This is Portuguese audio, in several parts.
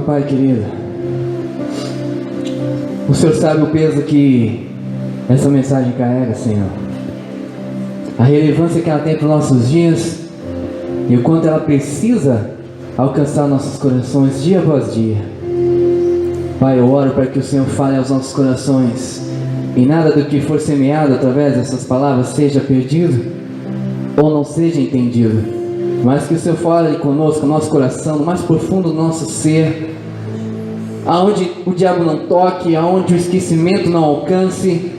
Pai querido, o Senhor sabe o peso que essa mensagem carrega, Senhor, a relevância que ela tem para os nossos dias e o quanto ela precisa alcançar nossos corações dia após dia. Pai, eu oro para que o Senhor fale aos nossos corações e nada do que for semeado através dessas palavras seja perdido ou não seja entendido, mas que o Senhor fale conosco, no nosso coração, no mais profundo do nosso ser, aonde o diabo não toque, aonde o esquecimento não alcance,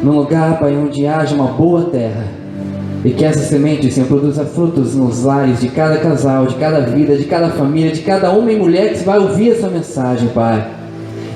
num lugar, Pai, onde haja uma boa terra, e que essa semente, Senhor, produza frutos nos lares de cada casal, de cada vida, de cada família, de cada homem e mulher que vai ouvir essa mensagem, Pai.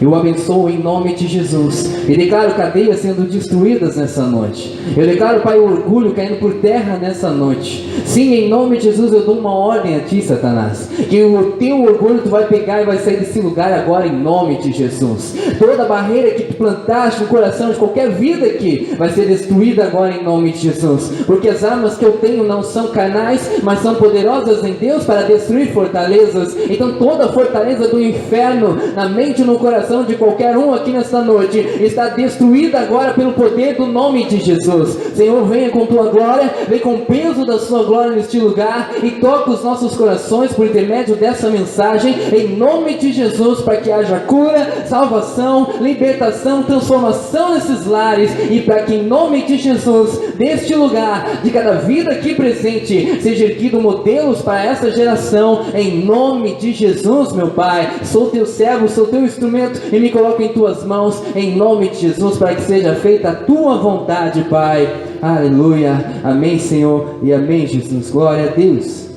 Eu abençoo em nome de Jesus e declaro cadeias sendo destruídas nessa noite. Eu declaro, Pai, o orgulho caindo por terra nessa noite. Sim, em nome de Jesus eu dou uma ordem a Ti, Satanás, que o Teu orgulho Tu vai pegar e vai sair desse lugar agora em nome de Jesus. Toda barreira que Tu plantaste no coração de qualquer vida aqui vai ser destruída agora em nome de Jesus, porque as armas que eu tenho não são carnais, mas são poderosas em Deus para destruir fortalezas. Então toda fortaleza do inferno na mente e no coração de qualquer um aqui nesta noite está destruída agora pelo poder do nome de Jesus. Senhor, venha com Tua glória, vem com o peso da Sua glória neste lugar e toca os nossos corações por intermédio dessa mensagem, em nome de Jesus, para que haja cura, salvação, libertação, transformação nesses lares, e para que em nome de Jesus, deste lugar, de cada vida aqui presente, seja erguido modelos para essa geração, em nome de Jesus, meu Pai. Sou Teu servo, sou Teu instrumento e me coloco em Tuas mãos, em nome de Jesus, para que seja feita a Tua vontade, Pai. Aleluia, amém, Senhor, e amém, Jesus, glória a Deus.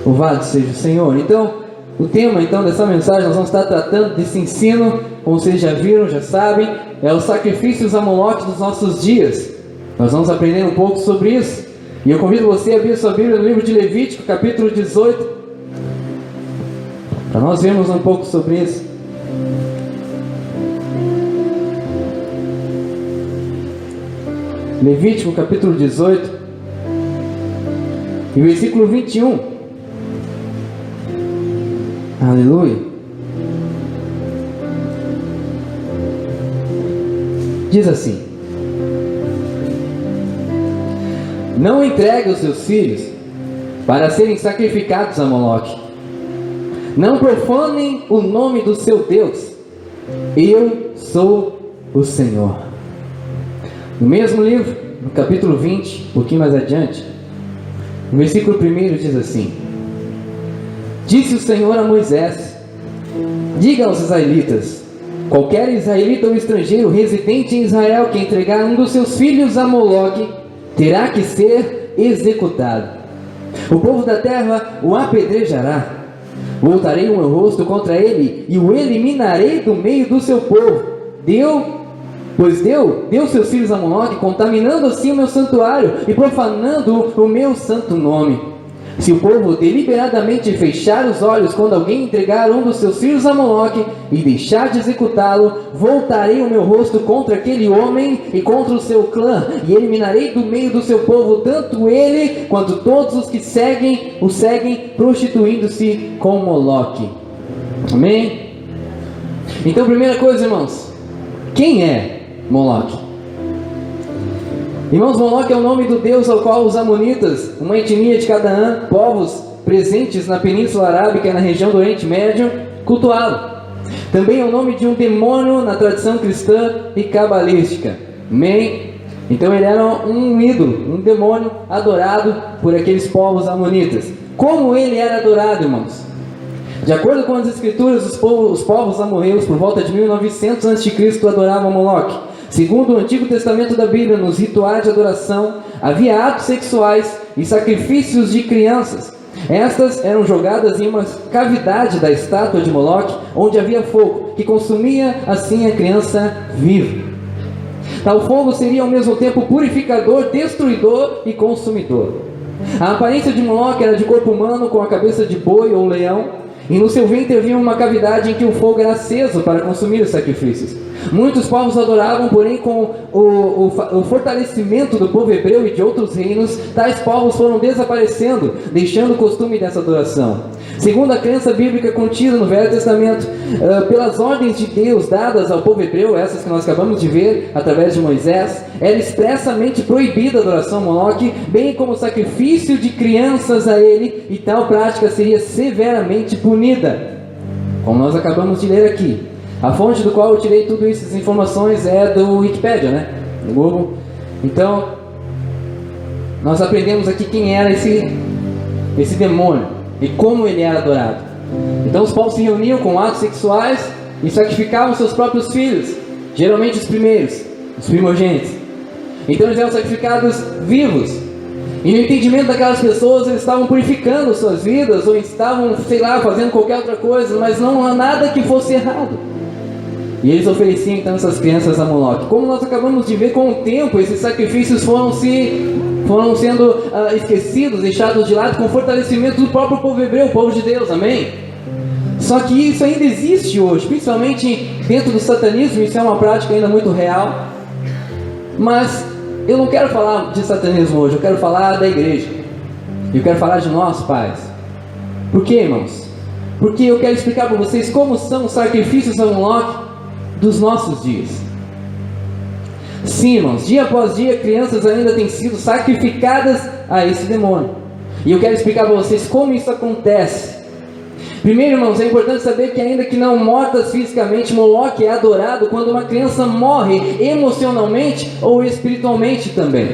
Louvado seja o Senhor. Então, o tema dessa mensagem, nós vamos estar tratando desse ensino, como vocês já viram, já sabem, é os sacrifícios a Moloque dos nossos dias. Nós vamos aprender um pouco sobre isso, e eu convido você a abrir sua Bíblia no livro de Levítico, capítulo 18, para nós vermos um pouco sobre isso. Levítico capítulo 18 e versículo 21. Aleluia. Diz assim: não entregue os seus filhos para serem sacrificados a Moloque. Não profanem o nome do seu Deus. Eu sou o Senhor. No mesmo livro, no capítulo 20, um pouquinho mais adiante, no versículo 1 diz assim: disse o Senhor a Moisés: diga aos israelitas, qualquer israelita ou estrangeiro residente em Israel que entregar um dos seus filhos a Moloque, terá que ser executado. O povo da terra o apedrejará. Voltarei o meu rosto contra ele e o eliminarei do meio do seu povo. Deu seus filhos a Moloque, contaminando assim o meu santuário e profanando o meu santo nome. Se o povo deliberadamente fechar os olhos quando alguém entregar um dos seus filhos a Moloque e deixar de executá-lo, voltarei o meu rosto contra aquele homem e contra o seu clã, e eliminarei do meio do seu povo tanto ele quanto todos os que o seguem prostituindo-se com Moloque. Amém? Então, primeira coisa, irmãos, quem é Moloque? Irmãos, Moloque é o nome do deus ao qual os amonitas, uma etnia de Canaã, povos presentes na Península Arábica e na região do Oriente Médio, cultuavam. Também é o nome de um demônio na tradição cristã e cabalística. Amém? Então ele era um ídolo, um demônio adorado por aqueles povos amonitas. Como ele era adorado, irmãos? De acordo com as escrituras, os povos amorreus, por volta de 1900 a.C., adoravam Moloque. Segundo o Antigo Testamento da Bíblia, nos rituais de adoração, havia atos sexuais e sacrifícios de crianças. Estas eram jogadas em uma cavidade da estátua de Moloque, onde havia fogo, que consumia assim a criança viva. Tal fogo seria ao mesmo tempo purificador, destruidor e consumidor. A aparência de Moloque era de corpo humano, com a cabeça de boi ou leão, e no seu ventre havia uma cavidade em que o fogo era aceso para consumir os sacrifícios. Muitos povos adoravam, porém com o fortalecimento do povo hebreu e de outros reinos, tais povos foram desaparecendo, deixando o costume dessa adoração. Segundo a crença bíblica contida no Velho Testamento, pelas ordens de Deus dadas ao povo hebreu, essas que nós acabamos de ver através de Moisés, era expressamente proibida a adoração a Moloque, bem como o sacrifício de crianças a ele, e tal prática seria severamente punida, como nós acabamos de ler aqui. A fonte do qual eu tirei tudo isso, essas informações, é do Wikipedia, né? Do Google. Então, nós aprendemos aqui quem era esse demônio e como ele era adorado. Então os povos se reuniam com atos sexuais e sacrificavam seus próprios filhos, geralmente os primeiros, os primogênitos. Então eles eram sacrificados vivos. E no entendimento daquelas pessoas, eles estavam purificando suas vidas, ou estavam, sei lá, fazendo qualquer outra coisa, mas não há nada que fosse errado. E eles ofereciam então essas crianças a Moloque. Como nós acabamos de ver, com o tempo, esses sacrifícios foram sendo esquecidos, deixados de lado, com o fortalecimento do próprio povo hebreu, o povo de Deus, amém? Só que isso ainda existe hoje, principalmente dentro do satanismo. Isso é uma prática ainda muito real. Mas eu não quero falar de satanismo hoje, eu quero falar da igreja. Eu quero falar de nós, pais. Por quê, irmãos? Porque eu quero explicar para vocês como são os sacrifícios a Moloque dos nossos dias. Sim, irmãos, dia após dia, crianças ainda têm sido sacrificadas a esse demônio. E eu quero explicar para vocês como isso acontece. Primeiro, irmãos, é importante saber que ainda que não mortas fisicamente, Moloque é adorado quando uma criança morre emocionalmente ou espiritualmente também.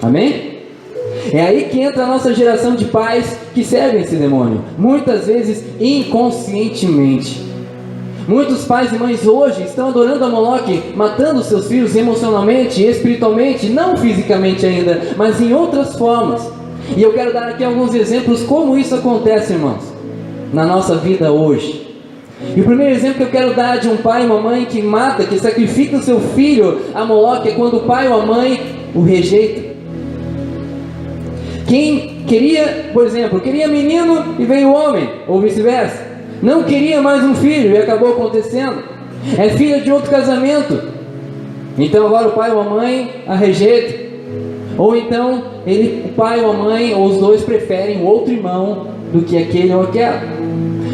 Amém? É aí que entra a nossa geração de pais que servem esse demônio, muitas vezes inconscientemente. Muitos pais e mães hoje estão adorando a Moloque, matando seus filhos emocionalmente e espiritualmente, não fisicamente ainda, mas em outras formas. E eu quero dar aqui alguns exemplos como isso acontece, irmãos, na nossa vida hoje. E o primeiro exemplo que eu quero dar de um pai e uma mãe que mata, que sacrifica o seu filho a Moloque, é quando o pai ou a mãe o rejeita. Quem queria, por exemplo, queria menino e veio homem, ou vice-versa. Não queria mais um filho e acabou acontecendo. É filha de outro casamento, então agora o pai ou a mãe a rejeita. Ou então o pai ou a mãe, ou os dois, preferem o outro irmão do que aquele ou aquela.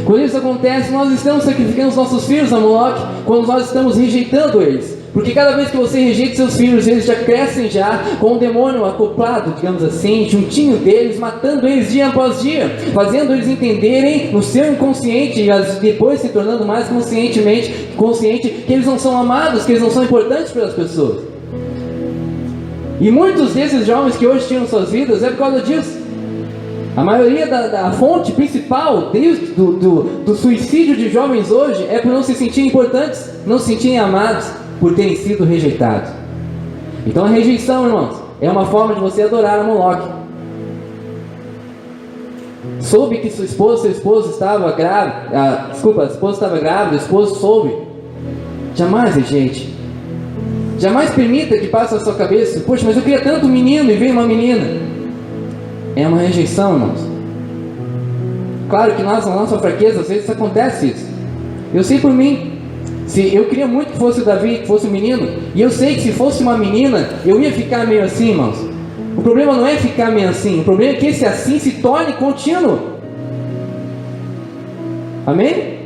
Quando isso acontece, nós estamos sacrificando os nossos filhos a Moloque, quando nós estamos rejeitando eles. Porque cada vez que você rejeita seus filhos, eles já crescem com o demônio acoplado, digamos assim, juntinho deles, matando eles dia após dia, fazendo eles entenderem no seu inconsciente, e depois se tornando mais consciente, que eles não são amados, que eles não são importantes pelas pessoas. E muitos desses jovens que hoje tiram suas vidas é por causa disso. A maioria da fonte principal do suicídio de jovens hoje é por não se sentirem importantes, não se sentirem amados, por terem sido rejeitados. Então a rejeição, irmãos, é uma forma de você adorar a Moloque. Soube que seu esposo estava grávida, a esposa estava grávida, o esposo soube. Jamais rejeite. Jamais permita que passe na sua cabeça: poxa, mas eu queria tanto um menino e veio uma menina. É uma rejeição, irmãos. Claro que na nossa fraqueza, às vezes acontece isso. Eu sei por mim. Se eu queria muito que fosse o Davi, que fosse um menino, e eu sei que se fosse uma menina, eu ia ficar meio assim, irmãos. O problema não é ficar meio assim, o problema é que esse assim se torne contínuo. Amém?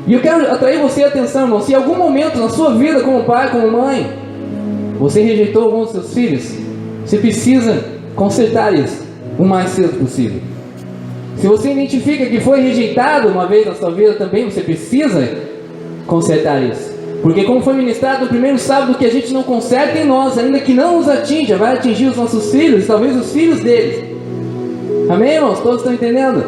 E eu quero atrair você a atenção, irmão. Se em algum momento na sua vida, como pai, como mãe, você rejeitou algum dos seus filhos, você precisa consertar isso o mais cedo possível. Se você identifica que foi rejeitado uma vez na sua vida também, você precisa consertar isso. Porque como foi ministrado no primeiro sábado, que a gente não conserta em nós, ainda que não nos atinja, vai atingir os nossos filhos, talvez os filhos deles. Amém, irmãos? Todos estão entendendo?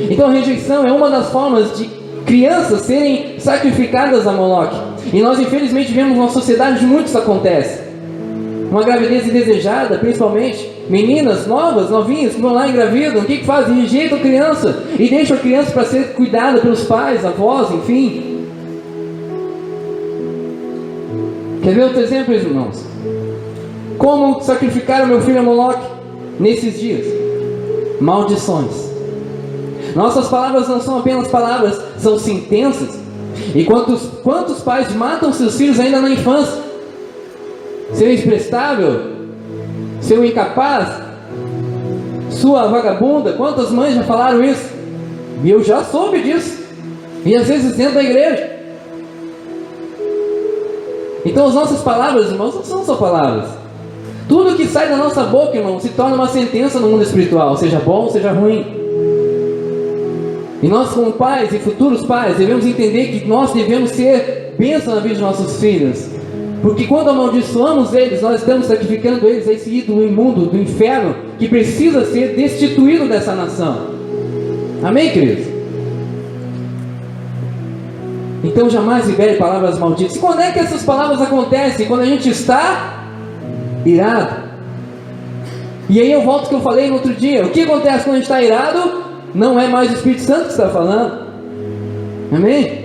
Então a rejeição é uma das formas de crianças serem sacrificadas a Moloque. E nós infelizmente vemos na sociedade onde muito isso acontece. Uma gravidez indesejada, principalmente meninas novas, novinhas, que vão lá e engravidam. O que fazem? Rejeitam a criança e deixam a criança para ser cuidada pelos pais, avós, enfim. Quer ver outro exemplo, irmãos? Como sacrificar o meu filho a Moloque nesses dias? Maldições. Nossas palavras não são apenas palavras, são sentenças. E quantos pais matam seus filhos ainda na infância? Seu imprestável, seu incapaz, sua vagabunda. Quantas mães já falaram isso? E eu já soube disso. E às vezes dentro da igreja. Então as nossas palavras, irmãos, não são só palavras. Tudo que sai da nossa boca, irmão, se torna uma sentença no mundo espiritual, seja bom, seja ruim. E nós, como pais e futuros pais, devemos entender que nós devemos ser bênção na vida dos nossos filhos. Porque quando amaldiçoamos eles, nós estamos sacrificando eles a esse ídolo imundo do inferno, que precisa ser destituído dessa nação. Amém, queridos? Então jamais libere palavras malditas. E quando é que essas palavras acontecem? Quando a gente está irado. E aí eu volto ao que eu falei no outro dia. O que acontece quando a gente está irado? Não é mais o Espírito Santo que está falando. Amém?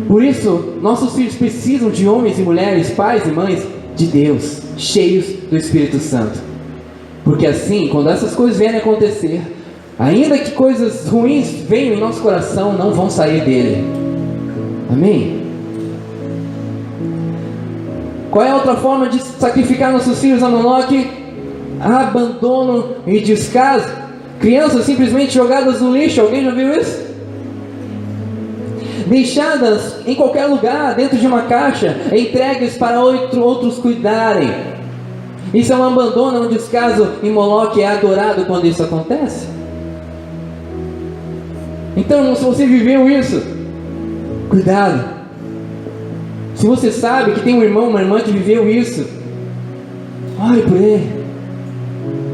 Por isso, nossos filhos precisam de homens e mulheres, pais e mães de Deus, cheios do Espírito Santo. Porque assim, quando essas coisas vierem a acontecer, ainda que coisas ruins venham em nosso coração, não vão sair dele. Amém? Qual é a outra forma de sacrificar nossos filhos a Moloque? Abandono e descaso. Crianças simplesmente jogadas no lixo. Alguém já viu isso? Deixadas em qualquer lugar, dentro de uma caixa, entregues para outros cuidarem. Isso é um abandono, é um descaso, e Moloque é adorado quando isso acontece. Então, se você viveu isso, cuidado. Se você sabe que tem um irmão, uma irmã que viveu isso, ore por ele.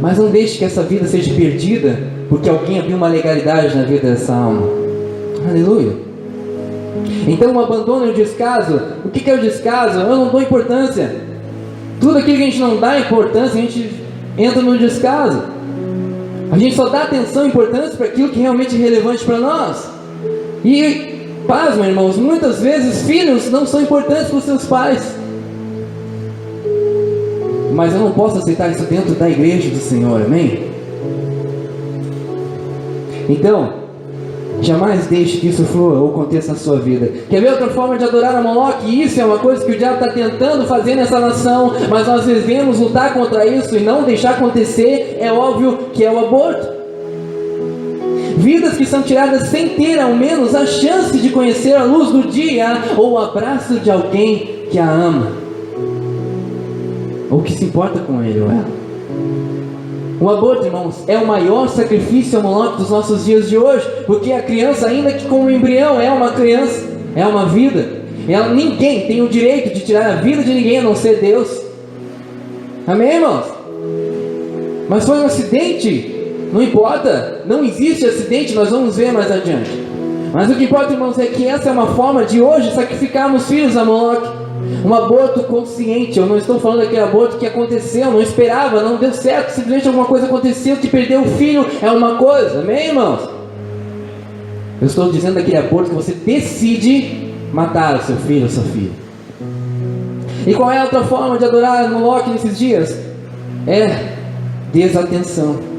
Mas não deixe que essa vida seja perdida porque alguém abriu uma legalidade na vida dessa alma. Aleluia. Então o abandono e o descaso. O que é o descaso? Eu não dou importância. Tudo aquilo que a gente não dá importância, a gente entra no descaso. A gente só dá atenção e importância para aquilo que realmente é relevante para nós. E, pasmem, irmãos, muitas vezes filhos não são importantes para os seus pais. Mas eu não posso aceitar isso dentro da igreja do Senhor, amém? Então, jamais deixe que isso flua ou aconteça na sua vida. Quer ver outra forma de adorar a Moloque? Isso é uma coisa que o diabo está tentando fazer nessa nação, mas nós devemos lutar contra isso e não deixar acontecer. É óbvio que é o aborto. Vidas que são tiradas sem ter ao menos a chance de conhecer a luz do dia ou o abraço de alguém que a ama ou que se importa com ele ou ela. O aborto, irmãos, é o maior sacrifício a Moloque dos nossos dias de hoje, porque a criança, ainda que como embrião, é uma criança, é uma vida. Ninguém tem o direito de tirar a vida de ninguém a não ser Deus. Amém, irmãos? Mas foi um acidente, não importa, não existe acidente, nós vamos ver mais adiante. Mas o que importa, irmãos, é que essa é uma forma de hoje sacrificarmos filhos a Moloque. Um aborto consciente. Eu não estou falando daquele aborto que aconteceu, não esperava, não deu certo, simplesmente alguma coisa aconteceu, que perdeu o filho, é uma coisa, amém, irmãos? Eu estou dizendo daquele aborto que você decide matar o seu filho ou sua filha. E qual é a outra forma de adorar Moloque nesses dias? É desatenção.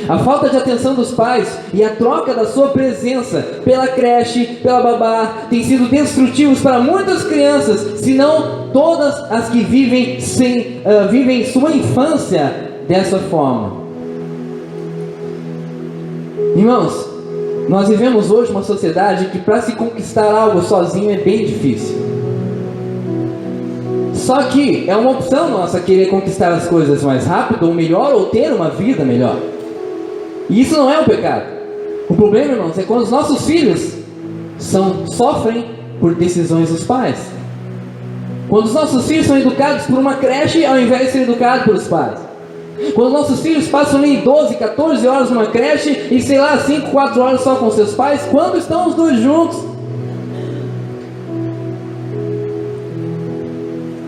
A falta de atenção dos pais e a troca da sua presença pela creche, pela babá, tem sido destrutivos para muitas crianças, se não todas as que vivem sua infância dessa forma. Irmãos, nós vivemos hoje uma sociedade que para se conquistar algo sozinho é bem difícil. Só que é uma opção nossa querer conquistar as coisas mais rápido ou melhor, ou ter uma vida melhor. E isso não é um pecado. O problema, irmãos, é quando os nossos filhos sofrem por decisões dos pais. Quando os nossos filhos são educados por uma creche ao invés de ser educados pelos pais. Quando nossos filhos passam ali 12, 14 horas numa creche e 5, 4 horas só com seus pais, quando estão os dois juntos.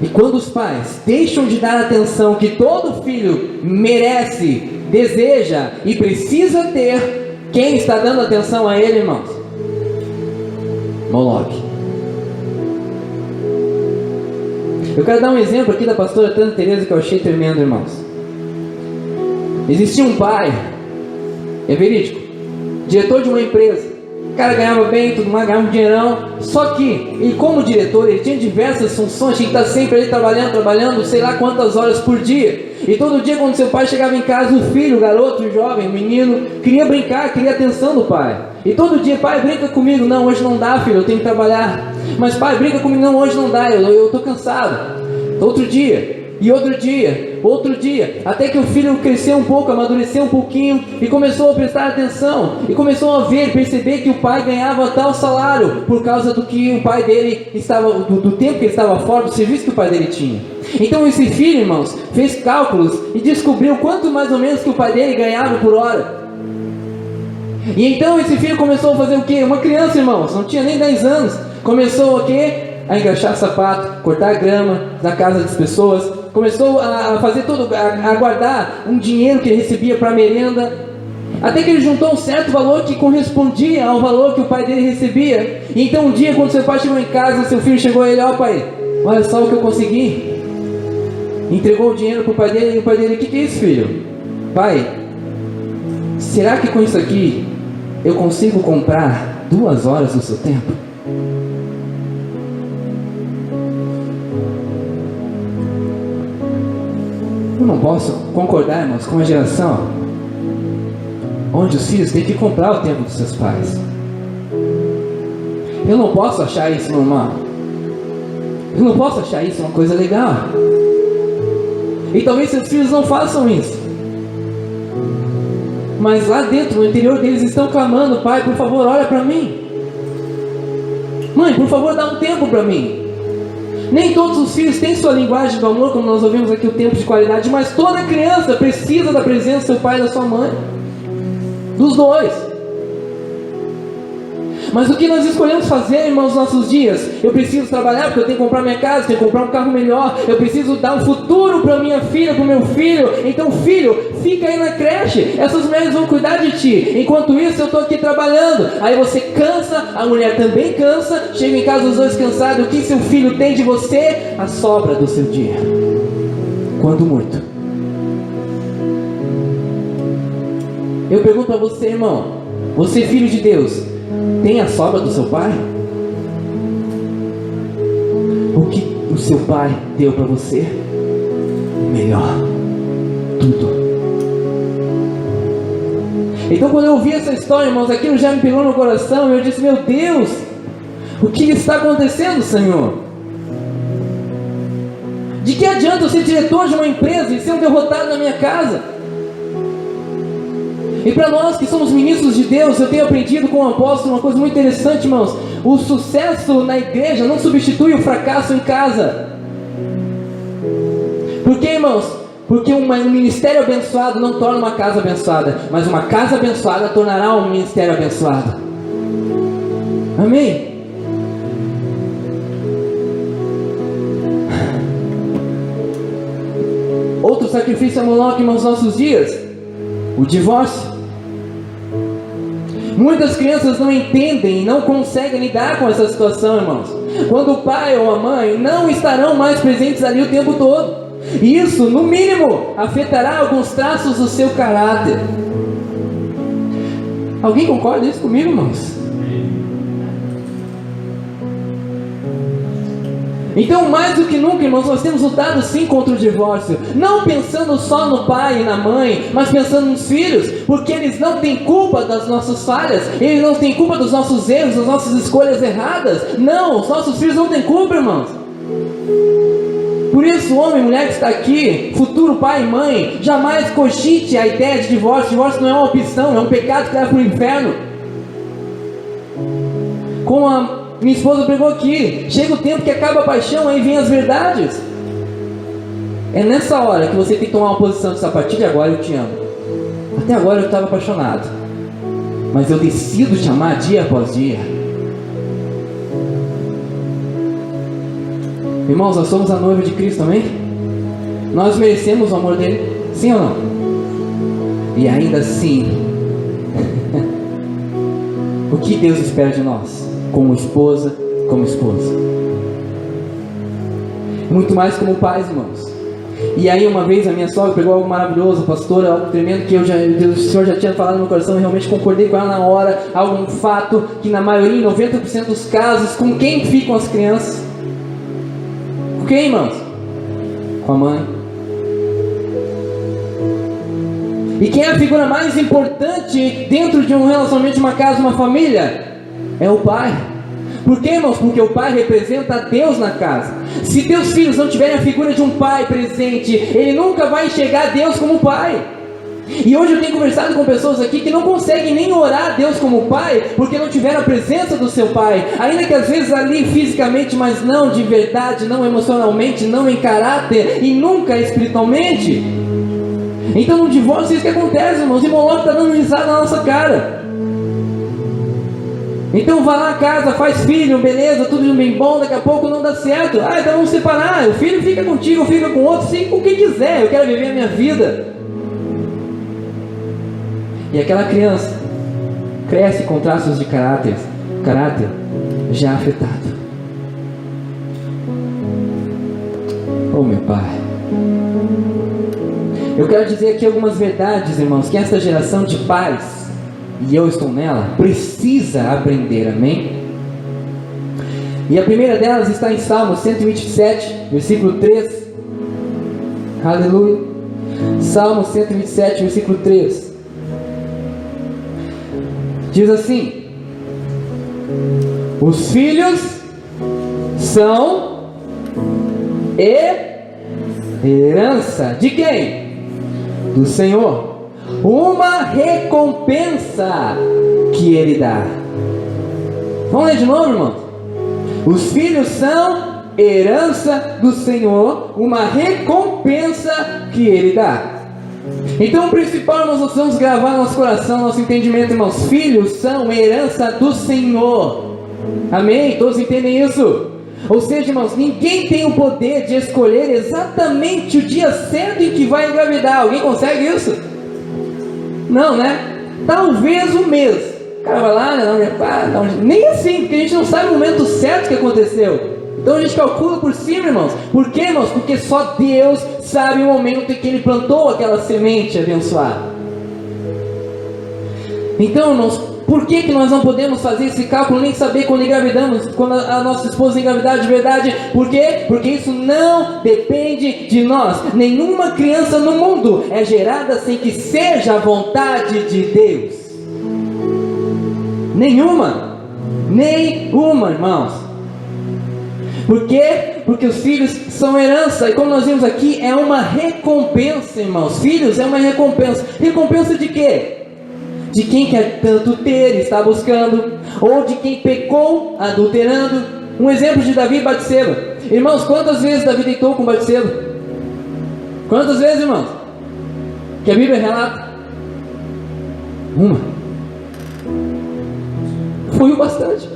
E quando os pais deixam de dar a atenção que todo filho merece, deseja e precisa ter, quem está dando atenção a ele, irmãos? Moloque. Eu quero dar um exemplo aqui da pastora Tânia Teresa que eu achei tremendo, irmãos. Existia um pai, é verídico, diretor de uma empresa, cara ganhava bem, tudo mais, ganhava um dinheirão. Só que, e como diretor, ele tinha diversas funções, tinha que estar sempre ali trabalhando, sei lá quantas horas por dia. E todo dia quando seu pai chegava em casa, o filho, o garoto, o jovem, o menino, queria brincar, queria a atenção do pai. E todo dia, pai, brinca comigo. Não, hoje não dá, filho, eu tenho que trabalhar. Mas pai, brinca comigo. Não, hoje não dá, eu estou cansado. Outro dia, e outro dia, até que o filho cresceu um pouco, amadureceu um pouquinho e começou a prestar atenção, e começou a perceber que o pai ganhava tal salário por causa do que o pai dele estava, do tempo que ele estava fora, do serviço que o pai dele tinha. Então esse filho, irmãos, fez cálculos e descobriu quanto mais ou menos que o pai dele ganhava por hora. E então esse filho começou a fazer o quê? Uma criança, irmãos, não tinha nem 10 anos, começou o quê? A engraxar sapato, cortar grama na casa das pessoas, começou a fazer tudo, a guardar um dinheiro que ele recebia para merenda, até que ele juntou um certo valor que correspondia ao valor que o pai dele recebia. E então um dia, quando seu pai chegou em casa, seu filho chegou a ele: ó pai, olha só o que eu consegui. Entregou o dinheiro para o pai dele, e o pai dele: o que é isso, filho? Pai, será que com isso aqui eu consigo comprar 2 horas do seu tempo? Eu não posso concordar, irmãos, com uma geração onde os filhos têm que comprar o tempo dos seus pais. Eu não posso achar isso normal. Eu não posso achar isso uma coisa legal. E talvez seus filhos não façam isso. Mas lá dentro, no interior deles, estão clamando: pai, por favor, olha para mim. Mãe, por favor, dá um tempo para mim. Nem todos os filhos têm sua linguagem do amor, como nós ouvimos aqui, o tempo de qualidade, mas toda criança precisa da presença do seu pai e da sua mãe, dos dois. Mas o que nós escolhemos fazer, irmãos, nos nossos dias? Eu preciso trabalhar porque eu tenho que comprar minha casa, tenho que comprar um carro melhor, eu preciso dar um futuro para minha filha, para o meu filho. Então, filho, fica aí na creche, essas mulheres vão cuidar de ti. Enquanto isso, eu estou aqui trabalhando. Aí você cansa, a mulher também cansa, chega em casa os dois cansados. O que seu filho tem de você? A sobra do seu dia, quando muito. Eu pergunto para você, irmão, você filho de Deus, tem a sobra do seu pai? O que o seu pai deu para você? Melhor, tudo. Então quando eu ouvi essa história, irmãos, aquilo já me pegou no coração e eu disse: meu Deus, o que está acontecendo, Senhor? De que adianta eu ser diretor de uma empresa e ser um derrotado na minha casa? E para nós que somos ministros de Deus, eu tenho aprendido com o apóstolo uma coisa muito interessante, irmãos. O sucesso na igreja não substitui o fracasso em casa. Por quê, irmãos? Porque um ministério abençoado não torna uma casa abençoada, mas uma casa abençoada tornará um ministério abençoado. Amém? Outro sacrifício amonóquico nos nossos dias: o divórcio. Muitas crianças não entendem e não conseguem lidar com essa situação, irmãos, quando o pai ou a mãe não estarão mais presentes ali o tempo todo. E isso, no mínimo, afetará alguns traços do seu caráter. Alguém concorda isso comigo, irmãos? Então, mais do que nunca, irmãos, nós temos lutado sim contra o divórcio, não pensando só no pai e na mãe, mas pensando nos filhos, porque eles não têm culpa das nossas falhas, eles não têm culpa dos nossos erros, das nossas escolhas erradas. Não, os nossos filhos não têm culpa, irmãos. Por isso, homem e mulher que está aqui, futuro pai e mãe, jamais cogite a ideia de divórcio. Divórcio não é uma opção, é um pecado que leva para o inferno. Como a minha esposa pregou aqui, chega o tempo que acaba a paixão, aí vem as verdades. É nessa hora que você tem que tomar uma posição de: a partir de agora eu te amo. Até agora eu estava apaixonado, mas eu decido te amar dia após dia. Irmãos, nós somos a noiva de Cristo, amém? Nós merecemos o amor dele, sim ou não? E ainda assim, o que Deus espera de nós, como esposa, como esposa? Muito mais como pais, irmãos. E aí uma vez a minha sogra pegou algo maravilhoso, pastor, algo tremendo que o Senhor já tinha falado no meu coração, e realmente concordei com ela na hora. Algum fato que na maioria, em 90% dos casos, com quem ficam as crianças? Com quem, irmãos? Com a mãe. E quem é a figura mais importante dentro de um relacionamento, de uma casa, uma família? É o pai. Por quê, irmãos? Porque o pai representa Deus na casa. Se teus filhos não tiverem a figura de um pai presente, ele nunca vai enxergar Deus como pai. E hoje eu tenho conversado com pessoas aqui que não conseguem nem orar a Deus como pai, porque não tiveram a presença do seu pai, ainda que às vezes ali fisicamente, mas não de verdade, não emocionalmente, não em caráter e nunca espiritualmente. Então no divórcio isso que acontece, irmãos, e Moloque está dando risada na nossa cara. Então vai lá a casa, faz filho, beleza, tudo bem bom, daqui a pouco não dá certo. Ah, então vamos separar, o filho fica contigo, fica com outro, fica com quem quiser, eu quero viver a minha vida. E aquela criança cresce com traços de caráter já afetado. Oh meu Pai, eu quero dizer aqui algumas verdades, irmãos, que essa geração de pais, e eu estou nela, precisa aprender, amém? E a primeira delas está em Salmo 127, versículo 3. Aleluia. Salmo 127, versículo 3. Diz assim: os filhos são herança de quem? Do Senhor. Uma recompensa que Ele dá. Vamos ler de novo, irmãos? Os filhos são herança do Senhor, uma recompensa que Ele dá. Então o principal, nós precisamos gravar no nosso coração, no nosso entendimento, irmãos. Filhos são herança do Senhor. Amém? Todos entendem isso? Ou seja, irmãos, ninguém tem o poder de escolher exatamente o dia certo em que vai engravidar. Alguém consegue isso? Não, né? Talvez um mês. O cara vai lá, nem assim, porque a gente não sabe o momento certo que aconteceu. Então a gente calcula por cima, irmãos. Por quê, irmãos? Porque só Deus sabe o momento em que Ele plantou aquela semente abençoada. Então, irmãos, por que nós não podemos fazer esse cálculo, nem saber quando engravidamos, quando a nossa esposa engravidar de verdade? Por quê? Porque isso não depende de nós. Nenhuma criança no mundo é gerada sem que seja a vontade de Deus. Nenhuma, irmãos. Por quê? Porque os filhos são herança, e como nós vimos aqui, é uma recompensa, irmãos. Filhos é uma recompensa. Recompensa de quê? De quem quer tanto ter, está buscando, ou de quem pecou, adulterando. Um exemplo de Davi e Batseba. Irmãos, quantas vezes Davi deitou com Batseba? Quantas vezes, irmãos? Que a Bíblia relata? Uma. Foi o bastante.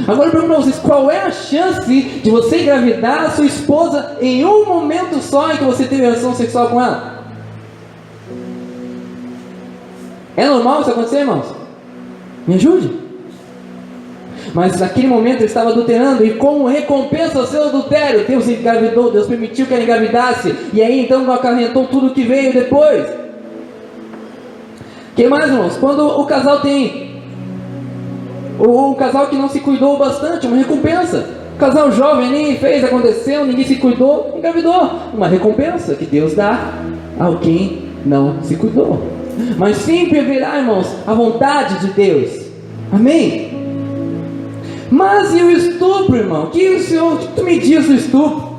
Agora eu pergunto para vocês, qual é a chance de você engravidar a sua esposa em um momento só em que você teve relação sexual com ela? É normal isso acontecer, irmãos? Me ajude. Mas naquele momento ele estava adulterando, e como recompensa ao seu adultério, Deus engravidou, Deus permitiu que ela engravidasse, e aí então acarretou tudo o que veio depois. O que mais, irmãos? Quando o casal tem o casal que não se cuidou bastante, uma recompensa. O casal jovem nem fez, aconteceu, ninguém se cuidou, engravidou. Uma recompensa que Deus dá a quem não se cuidou. Mas sempre haverá, irmãos, a vontade de Deus. Amém? Mas e o estupro, irmão? O que tu me diz do estupro?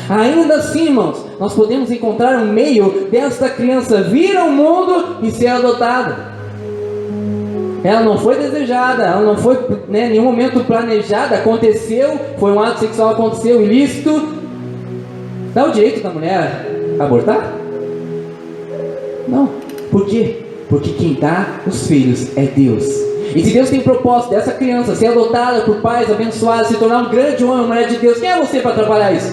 Ainda assim, irmãos, nós podemos encontrar um meio desta criança vir ao mundo e ser adotada. Ela não foi desejada, ela não foi em nenhum momento planejada, aconteceu, foi um ato sexual, aconteceu, ilícito. Dá o direito da mulher a abortar? Não. Por quê? Porque quem dá os filhos é Deus. E se Deus tem propósito dessa criança ser adotada por pais abençoados, se tornar um grande homem, uma mulher de Deus, quem é você para trabalhar isso?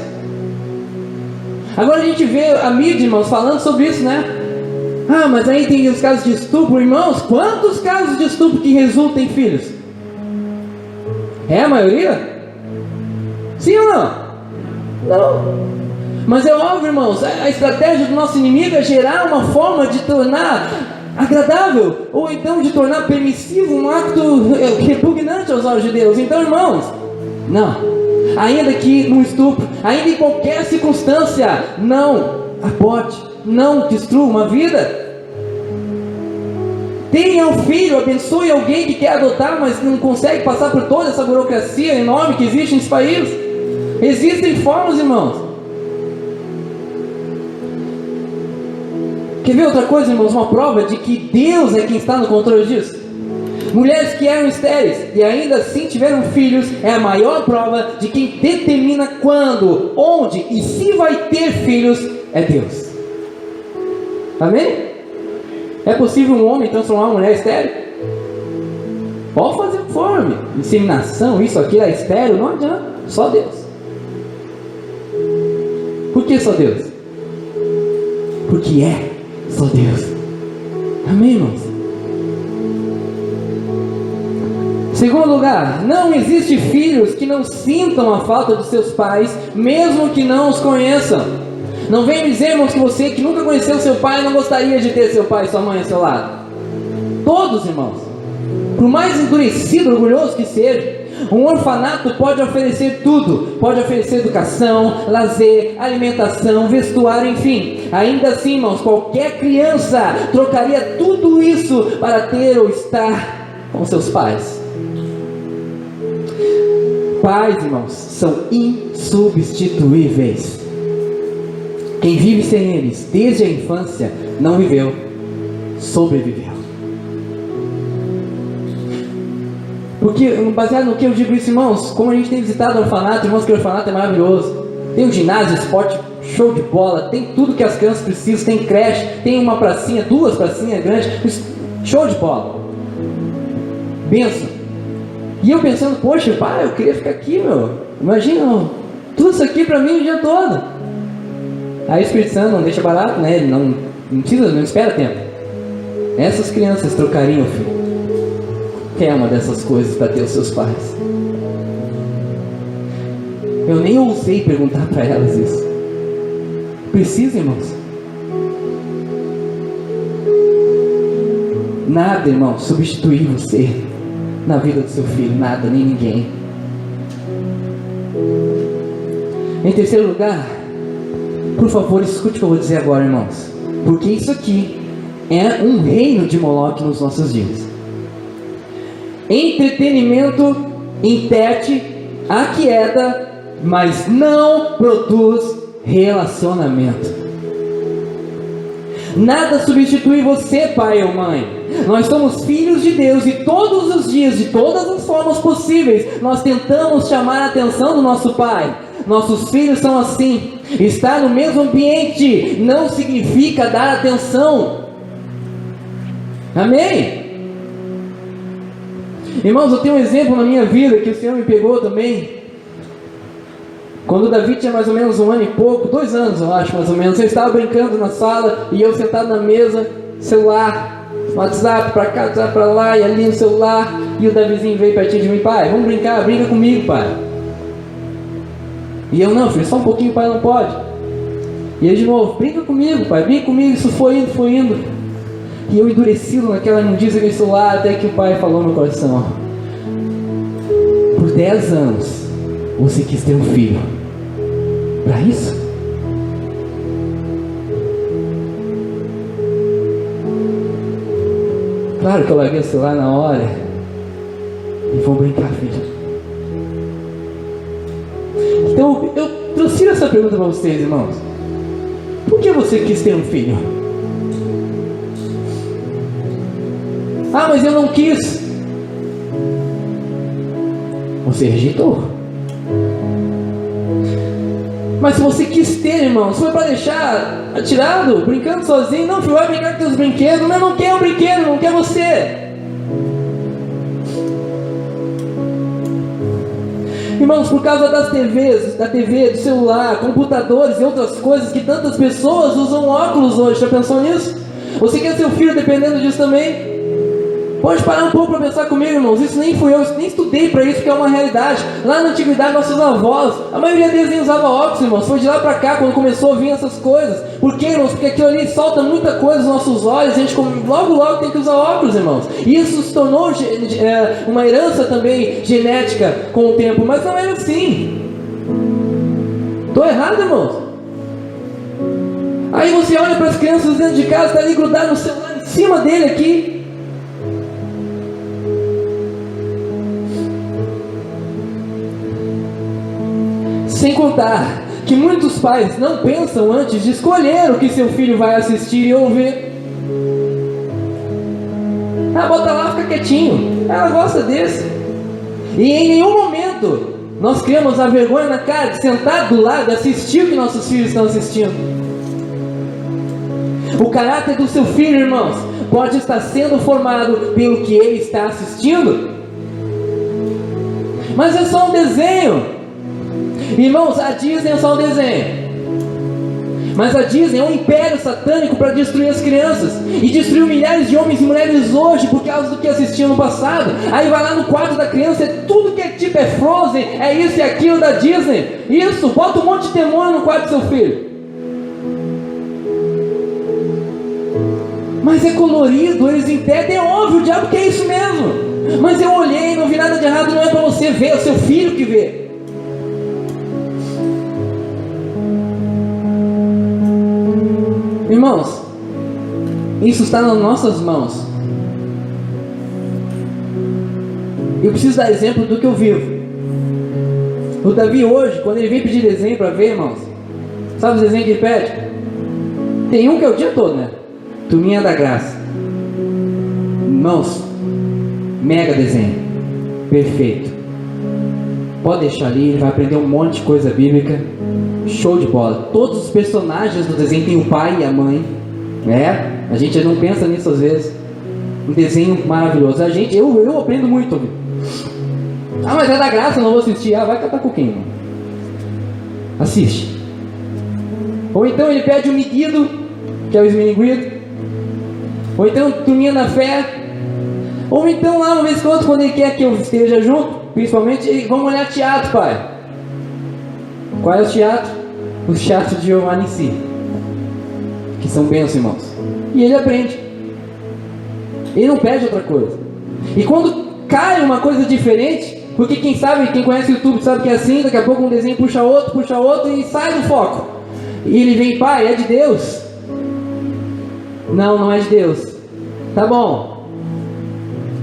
Agora a gente vê a mídia, irmãos, falando sobre isso, né? Ah, mas aí tem os casos de estupro, irmãos. Quantos casos de estupro que resultam em filhos? É a maioria? Sim ou não? Não. Mas é óbvio, irmãos, a estratégia do nosso inimigo é gerar uma forma de tornar agradável, ou então de tornar permissivo um acto repugnante aos olhos de Deus. Então, irmãos, não. Ainda que no estupro, ainda em qualquer circunstância, não aborte, não destrua uma vida. Tenha um filho, abençoe alguém que quer adotar, mas não consegue passar por toda essa burocracia enorme que existe nesse país. Existem formas, irmãos. Quer ver outra coisa, irmãos? Uma prova de que Deus é quem está no controle disso. Mulheres que eram estéreis e ainda assim tiveram filhos é a maior prova de quem determina quando, onde e se vai ter filhos é Deus. Amém? É possível um homem transformar uma mulher estéril? Pode fazer forma, inseminação, isso, aquilo, é estéril, não adianta, só Deus. Por que só Deus? Porque é só Deus. Amém, irmãos? Segundo lugar, não existe filhos que não sintam a falta de seus pais, mesmo que não os conheçam. Não vem dizer, irmãos, que você que nunca conheceu seu pai não gostaria de ter seu pai e sua mãe ao seu lado. Todos, irmãos, por mais endurecido, orgulhoso que seja, um orfanato pode oferecer tudo. Pode oferecer educação, lazer, alimentação, vestuário, enfim. Ainda assim, irmãos, qualquer criança trocaria tudo isso para ter ou estar com seus pais. Pais, irmãos, são insubstituíveis. Quem vive sem eles desde a infância não viveu, sobreviveu. Porque, baseado no que eu digo isso, irmãos, como a gente tem visitado o orfanato, irmãos, que o orfanato é maravilhoso. Tem um ginásio, esporte, show de bola, tem tudo que as crianças precisam, tem creche, tem uma pracinha, 2 pracinhas grandes, show de bola. Benção. E eu pensando, poxa, pai, eu queria ficar aqui, meu. Imagina, tudo isso aqui pra mim o dia todo. Aí o Espírito Santo não deixa barato, né? Ele não precisa, não espera tempo. Essas crianças trocariam, filho. Quer uma dessas coisas para ter os seus pais? Eu nem ousei perguntar para elas isso. Precisa, irmãos? Nada, irmão, substituir você na vida do seu filho, nada, nem ninguém. Em terceiro lugar, por favor, escute o que eu vou dizer agora, irmãos, porque isso aqui é um reino de Moloque nos nossos dias. Entretenimento interte, aquieta, mas não produz relacionamento. Nada substitui você, pai ou mãe. Nós somos filhos de Deus e todos os dias, de todas as formas possíveis, nós tentamos chamar a atenção do nosso pai. Nossos filhos são assim. Estar no mesmo ambiente não significa dar atenção. Amém? Irmãos, eu tenho um exemplo na minha vida que o Senhor me pegou também. Quando o Davi tinha mais ou menos 1 ano e pouco, 2 anos eu acho mais ou menos, eu estava brincando na sala e eu sentado na mesa, celular, WhatsApp para cá, WhatsApp para lá e ali no celular, e o Davizinho veio pertinho de mim, pai, vamos brincar, brinca comigo, pai. E eu, não, filho, só um pouquinho, pai, não pode. E ele de novo, brinca comigo, pai, brinca comigo, isso foi indo. E eu endurecido naquela imundícia daquele celular, até que o pai falou no meu coração: por 10 anos você quis ter um filho. Para isso? Claro que eu larguei o celular na hora e vou brincar, filho. Então eu transfiro essa pergunta para vocês, irmãos. Por que você quis ter um filho? Ah, mas eu não quis. Você rejeitou. Mas se você quis ter, irmão, se foi para deixar atirado, brincando sozinho, não, filho, vai brincar com teus brinquedos, mas não quer o brinquedo, não quer você. Irmãos, por causa das TVs, da TV, do celular, computadores e outras coisas que tantas pessoas usam óculos hoje, já pensou nisso? Você quer seu filho dependendo disso também? Pode parar um pouco para pensar comigo, irmãos. Isso nem fui eu, nem estudei para isso, porque é uma realidade. Lá na antiguidade, nossos avós, a maioria deles nem usava óculos, irmãos. Foi de lá para cá quando começou a vir essas coisas. Por quê, irmãos? Porque aquilo ali solta muita coisa nos nossos olhos. A gente logo tem que usar óculos, irmãos. E isso se tornou uma herança também genética com o tempo. Mas não era assim. Estou errado, irmãos? Aí você olha para as crianças dentro de casa, está ali grudado no celular em cima dele aqui. Sem contar que muitos pais não pensam antes de escolher o que seu filho vai assistir e ouvir. Ah, bota lá, fica quietinho. Ela gosta desse. E em nenhum momento nós criamos a vergonha na cara de sentar do lado e assistir o que nossos filhos estão assistindo. O caráter do seu filho, irmãos, pode estar sendo formado pelo que ele está assistindo. Mas é só um desenho. Irmãos, a Disney é só um desenho. Mas a Disney é um império satânico para destruir as crianças. E destruiu milhares de homens e mulheres hoje por causa do que assistiam no passado. Aí vai lá no quarto da criança, é tudo que é tipo é Frozen, é isso e aquilo da Disney. Isso, bota um monte de demônio no quarto do seu filho. Mas é colorido, eles entendem, é óbvio, o diabo quer isso mesmo. Mas eu olhei, não vi nada de errado, não é para você ver, é o seu filho que vê. Irmãos, isso está nas nossas mãos. Eu preciso dar exemplo do que eu vivo. O Davi hoje, quando ele vem pedir desenho para ver, irmãos, sabe os desenhos que ele pede? Tem um que é o dia todo, né? Turminha da Graça. Irmãos, mega desenho. Perfeito. Pode deixar ali, ele vai aprender um monte de coisa bíblica. Show de bola. Todos os personagens do desenho tem o pai e a mãe. A gente não pensa nisso às vezes. Um desenho maravilhoso. Eu aprendo muito. Ah, mas é da Graça, eu não vou assistir. Ah, vai catar coquinho. Assiste. Ou então ele pede o Miguido, que é o Esmilinguido. Ou então Turminha da Fé. Ou então lá uma vez quando ele quer que eu esteja junto, principalmente, vamos olhar teatro, pai. Qual é o teatro? O teatro de Giovanni em si, que são bênçãos, irmãos. E ele aprende. Ele não pede outra coisa. E quando cai uma coisa diferente, porque quem conhece o YouTube sabe que é assim, daqui a pouco um desenho puxa outro e sai do foco. E ele vem, pai, é de Deus? Não é de Deus. Tá bom.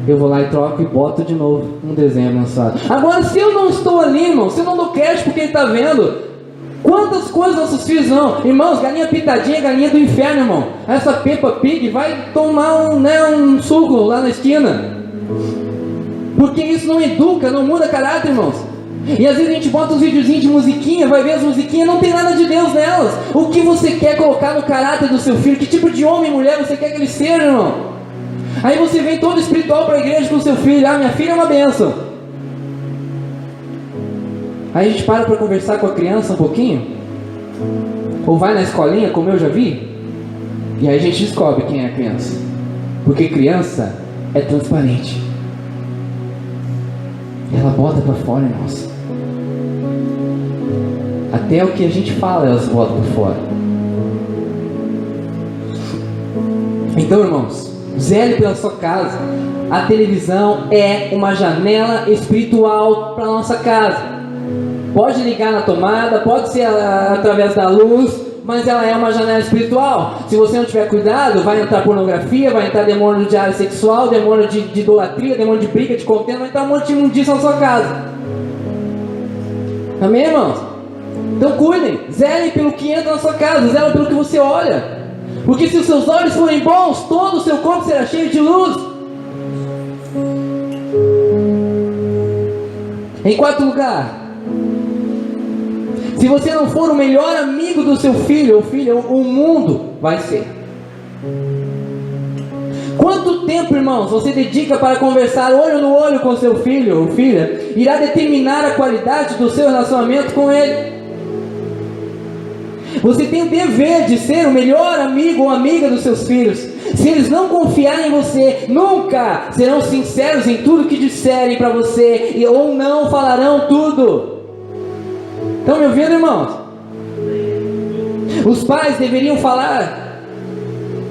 Eu vou lá e troco e boto de novo um desenho abençoado. Agora, se eu não estou ali, irmão, se eu não dou cash porque ele está vendo, quantas coisas nossos filhos vão? Irmãos, galinha pitadinha é galinha do inferno, irmão. Essa Peppa Pig vai tomar um suco lá na esquina. Porque isso não educa, não muda caráter, irmãos. E às vezes a gente bota uns videozinhos de musiquinha, vai ver as musiquinhas, não tem nada de Deus nelas. O que você quer colocar no caráter do seu filho? Que tipo de homem e mulher você quer que ele seja, irmão? Aí você vem todo espiritual para a igreja com o seu filho. Ah, minha filha é uma bênção. Aí a gente para conversar com a criança um pouquinho. Ou vai na escolinha, como eu já vi. E aí a gente descobre quem é a criança. Porque criança é transparente. Ela bota para fora, irmãos. Até o que a gente fala, elas botam para fora. Então, irmãos, zele pela sua casa. A televisão é uma janela espiritual para a nossa casa. Pode ligar na tomada, pode ser através da luz, mas ela é uma janela espiritual. Se você não tiver cuidado, vai entrar pornografia, vai entrar demônio de área sexual, demônio de idolatria, demônio de briga, de contenda, vai entrar um monte de imundícia na sua casa. Amém, irmãos? Então cuidem, zelem pelo que entra na sua casa, zelem pelo que você olha. Porque se os seus olhos forem bons, todo o seu corpo será cheio de luz. Em quarto lugar, se você não for o melhor amigo do seu filho ou filha, o mundo vai ser. Quanto tempo, irmãos, você dedica para conversar olho no olho com seu filho ou filha, irá determinar a qualidade do seu relacionamento com ele. Você tem o dever de ser o melhor amigo ou amiga dos seus filhos. Se eles não confiarem em você, nunca serão sinceros em tudo que disserem para você, ou não falarão tudo. Estão me ouvindo, irmãos? Os pais deveriam falar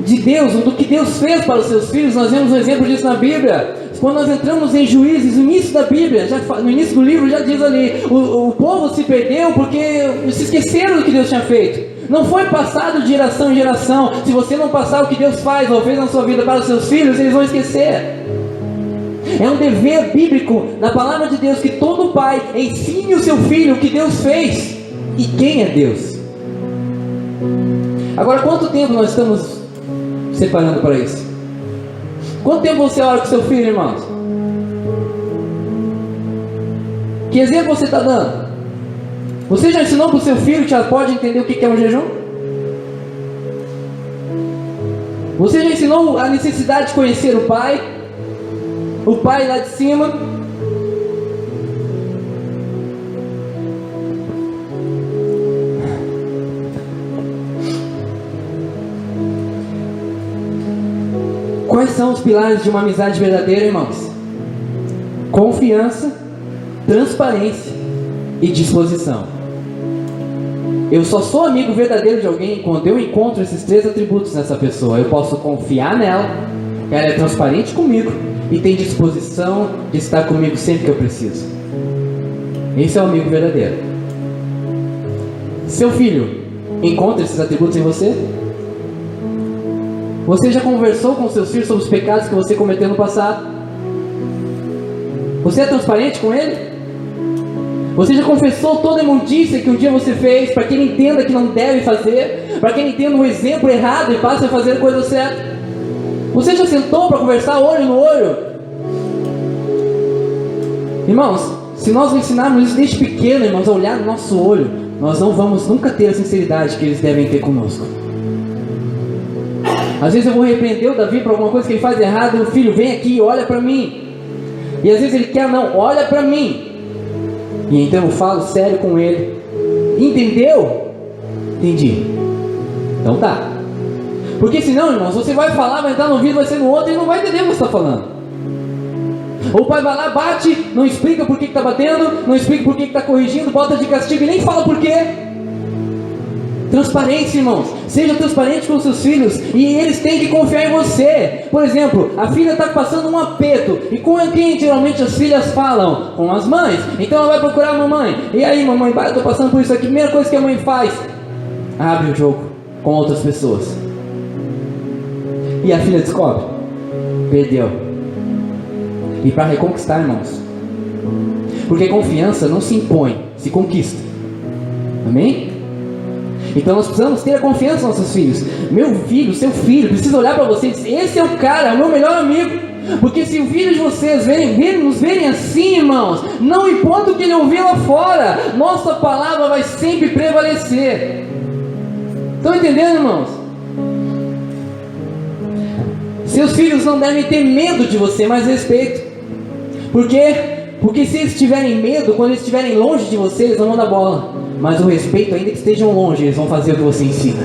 de Deus, do que Deus fez para os seus filhos. Nós vemos um exemplo disso na Bíblia. Quando nós entramos em Juízes, no início da Bíblia, no início do livro já diz ali, o povo se perdeu porque se esqueceram do que Deus tinha feito. Não foi passado de geração em geração. Se você não passar o que Deus faz ou fez na sua vida para os seus filhos, eles vão esquecer. É um dever bíblico da palavra de Deus que todo pai ensine o seu filho o que Deus fez e quem é Deus. Agora, quanto tempo nós estamos separando para isso? Quanto tempo você ora com seu filho, irmãos? Que exemplo você está dando? Você já ensinou para o seu filho que já pode entender o que é um jejum? Você já ensinou a necessidade de conhecer o pai? O pai lá de cima? Quais são os pilares de uma amizade verdadeira, irmãos? Confiança, transparência e disposição. Eu só sou amigo verdadeiro de alguém quando eu encontro esses 3 atributos nessa pessoa. Eu posso confiar nela, ela é transparente comigo e tem disposição de estar comigo sempre que eu preciso. Esse é o amigo verdadeiro. Seu filho encontra esses atributos em você? Você já conversou com seus filhos sobre os pecados que você cometeu no passado? Você é transparente com ele? Você já confessou toda a imundícia que um dia você fez, para que ele entenda que não deve fazer, para que ele entenda o exemplo errado e passe a fazer a coisa certa? Você já sentou para conversar olho no olho? Irmãos, se nós ensinarmos isso desde pequeno, irmãos, a olhar no nosso olho, nós não vamos nunca ter a sinceridade que eles devem ter conosco. Às vezes eu vou repreender o Davi por alguma coisa que ele faz errado, e o filho vem aqui e olha para mim. E às vezes ele quer, não, olha para mim. E então eu falo sério com ele. Entendeu? Entendi. Então tá. Porque senão, irmãos, você vai falar, vai entrar no ouvido, vai ser no outro e não vai entender o que você está falando. Ou o pai vai lá, bate, não explica por que está batendo, não explica por que está corrigindo, bota de castigo e nem fala por quê. Transparência, irmãos. Seja transparente com seus filhos e eles têm que confiar em você. Por exemplo, a filha está passando um aperto. E com quem geralmente as filhas falam? Com as mães. Então ela vai procurar a mamãe. E aí, mamãe, eu estou passando por isso aqui. Primeira coisa que a mãe faz: abre o jogo com outras pessoas. E a filha descobre: perdeu. E para reconquistar, irmãos, porque confiança não se impõe, se conquista. Amém? Então nós precisamos ter a confiança nos nossos filhos. Meu filho, seu filho, precisa olhar para você e dizer: esse é o cara, é o meu melhor amigo. Porque se o filho de vocês nos verem assim, irmãos, não importa o que ele ouvir lá fora, nossa palavra vai sempre prevalecer. Estão entendendo, irmãos? Seus filhos não devem ter medo de você, mas respeito. Por quê? Porque se eles tiverem medo, quando eles estiverem longe de você, eles não vão dar bola. Mas o respeito, ainda que estejam longe, eles vão fazer o que você ensina.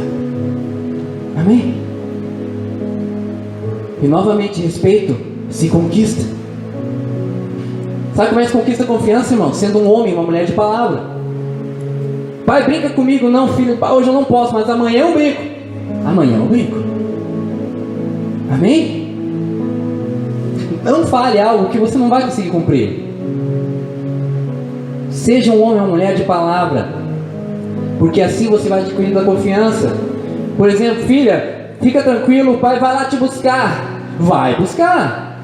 Amém? E novamente, respeito se conquista. Sabe como é que se conquista a confiança, irmão? Sendo um homem, uma mulher de palavra. Pai, brinca comigo. Não, filho, hoje eu não posso, mas amanhã eu brinco. Amanhã eu brinco. Amém? Não fale algo que você não vai conseguir cumprir. Seja um homem ou uma mulher de palavra, porque assim você vai adquirindo a confiança. Por exemplo, filha, fica tranquilo, o pai vai lá te buscar. Vai buscar.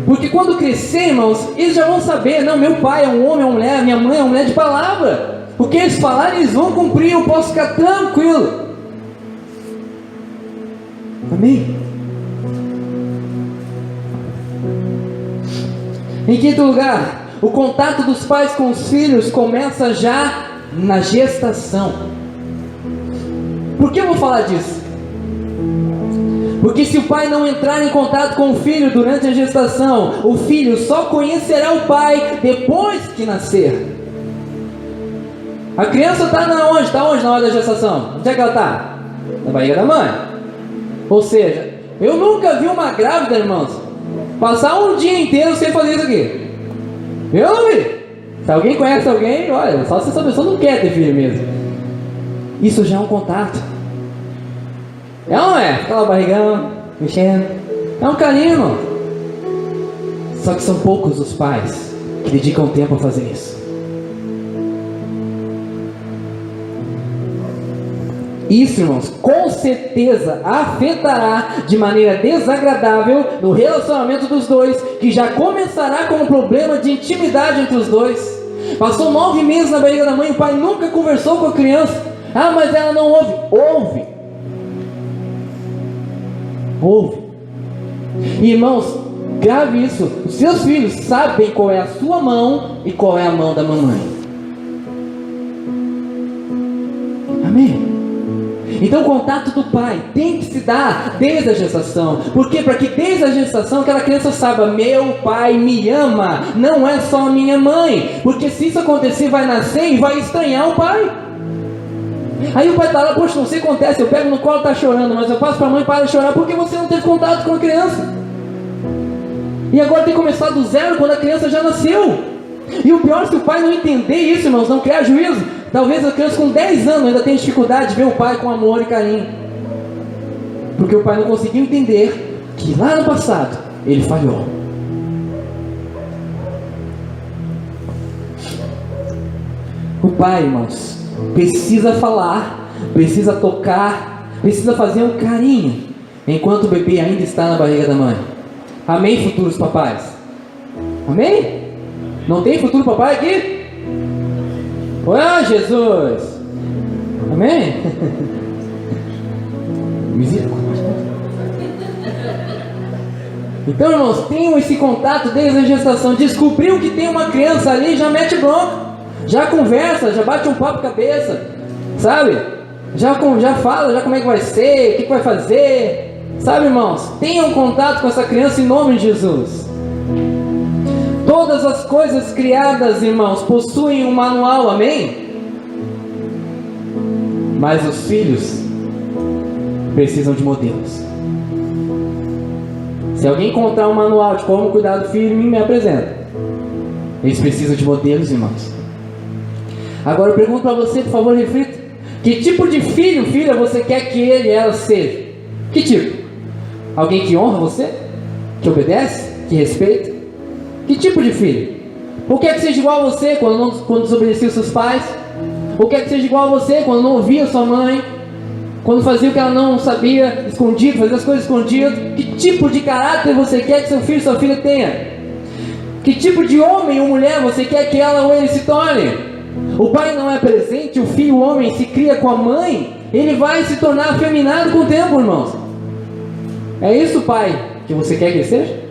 Porque quando crescer, irmãos, eles já vão saber: não, meu pai é um homem ou uma mulher, minha mãe é uma mulher de palavra. O que eles falarem, eles vão cumprir, eu posso ficar tranquilo. Amém? Em quinto lugar, o contato dos pais com os filhos começa já na gestação. Por que eu vou falar disso? Porque se o pai não entrar em contato com o filho durante a gestação, o filho só conhecerá o pai depois que nascer. A criança está na onde? Está onde na hora da gestação? Onde é que ela está? Na barriga da mãe. Ou seja, eu nunca vi uma grávida, irmãos, passar um dia inteiro sem fazer isso aqui. Eu não vi. Se alguém conhece alguém, olha, só se essa pessoa não quer ter filho mesmo. Isso já é um contato. É ou não é? Fica lá o barrigão, mexendo. É um carinho, irmão. Só que são poucos os pais que dedicam tempo a fazer isso. Isso, irmãos, com certeza afetará de maneira desagradável no relacionamento dos dois, que já começará com um problema de intimidade entre os dois. Passou 9 meses na barriga da mãe, o pai nunca conversou com a criança. Ah, mas ela não ouve. Ouve. Ouve. Irmãos, grave isso. Os seus filhos sabem qual é a sua mão e qual é a mão da mamãe. Amém? Então o contato do pai tem que se dar desde a gestação. Por quê? Para que desde a gestação aquela criança saiba: meu pai me ama, não é só a minha mãe. Porque se isso acontecer, vai nascer e vai estranhar o pai. Aí o pai está lá: poxa, não sei o que acontece, eu pego no colo, está chorando, mas eu passo para a mãe, para de chorar, porque você não teve contato com a criança. E agora tem que começar do zero quando a criança já nasceu. E o pior, se o pai não entender isso, irmãos, não criar juízo, talvez a criança com 10 anos ainda tenha dificuldade de ver o pai com amor e carinho. Porque o pai não conseguiu entender que lá no passado ele falhou. O pai, irmãos, precisa falar, precisa tocar, precisa fazer um carinho enquanto o bebê ainda está na barriga da mãe. Amém, futuros papais? Amém? Não tem futuro papai aqui? Olha, Jesus! Amém? Misericórdia. Então, irmãos, tenham esse contato desde a gestação. Descobriu que tem uma criança ali, já mete bronca, já conversa, já bate um papo cabeça, sabe? Já fala, já como é que vai ser, o que vai fazer, sabe, irmãos? Tenham contato com essa criança em nome de Jesus. Todas as coisas criadas, irmãos, possuem um manual, amém? Mas os filhos precisam de modelos. Se alguém encontrar um manual de como cuidar do filho, me apresenta. Eles precisam de modelos, irmãos. Agora eu pergunto para você, por favor, reflita. Que tipo de filho, filha, você quer que ele e ela seja? Que tipo? Alguém que honra você? Que obedece? Que respeita? Que tipo de filho? Ou quer que seja igual a você quando desobedecia os seus pais? Ou quer que seja igual a você quando não ouvia sua mãe? Quando fazia o que ela não sabia, escondido, fazia as coisas escondidas? Que tipo de caráter você quer que seu filho e sua filha tenha? Que tipo de homem ou mulher você quer que ela ou ele se torne? O pai não é presente, o filho, o homem, se cria com a mãe, ele vai se tornar afeminado com o tempo, irmãos. É isso, pai, que você quer que ele seja?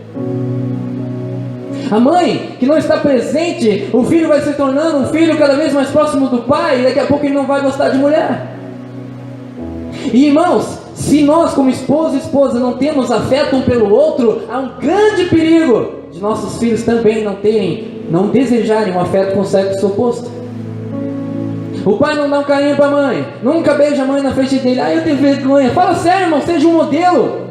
A mãe que não está presente, o filho vai se tornando um filho cada vez mais próximo do pai, e daqui a pouco ele não vai gostar de mulher. E irmãos, se nós como esposo e esposa não temos afeto um pelo outro, há um grande perigo de nossos filhos também não desejarem um afeto com o sexo oposto. O pai não dá um carinho para a mãe, nunca beija a mãe na frente dele. Eu tenho vergonha. Fala sério, irmão, seja um modelo.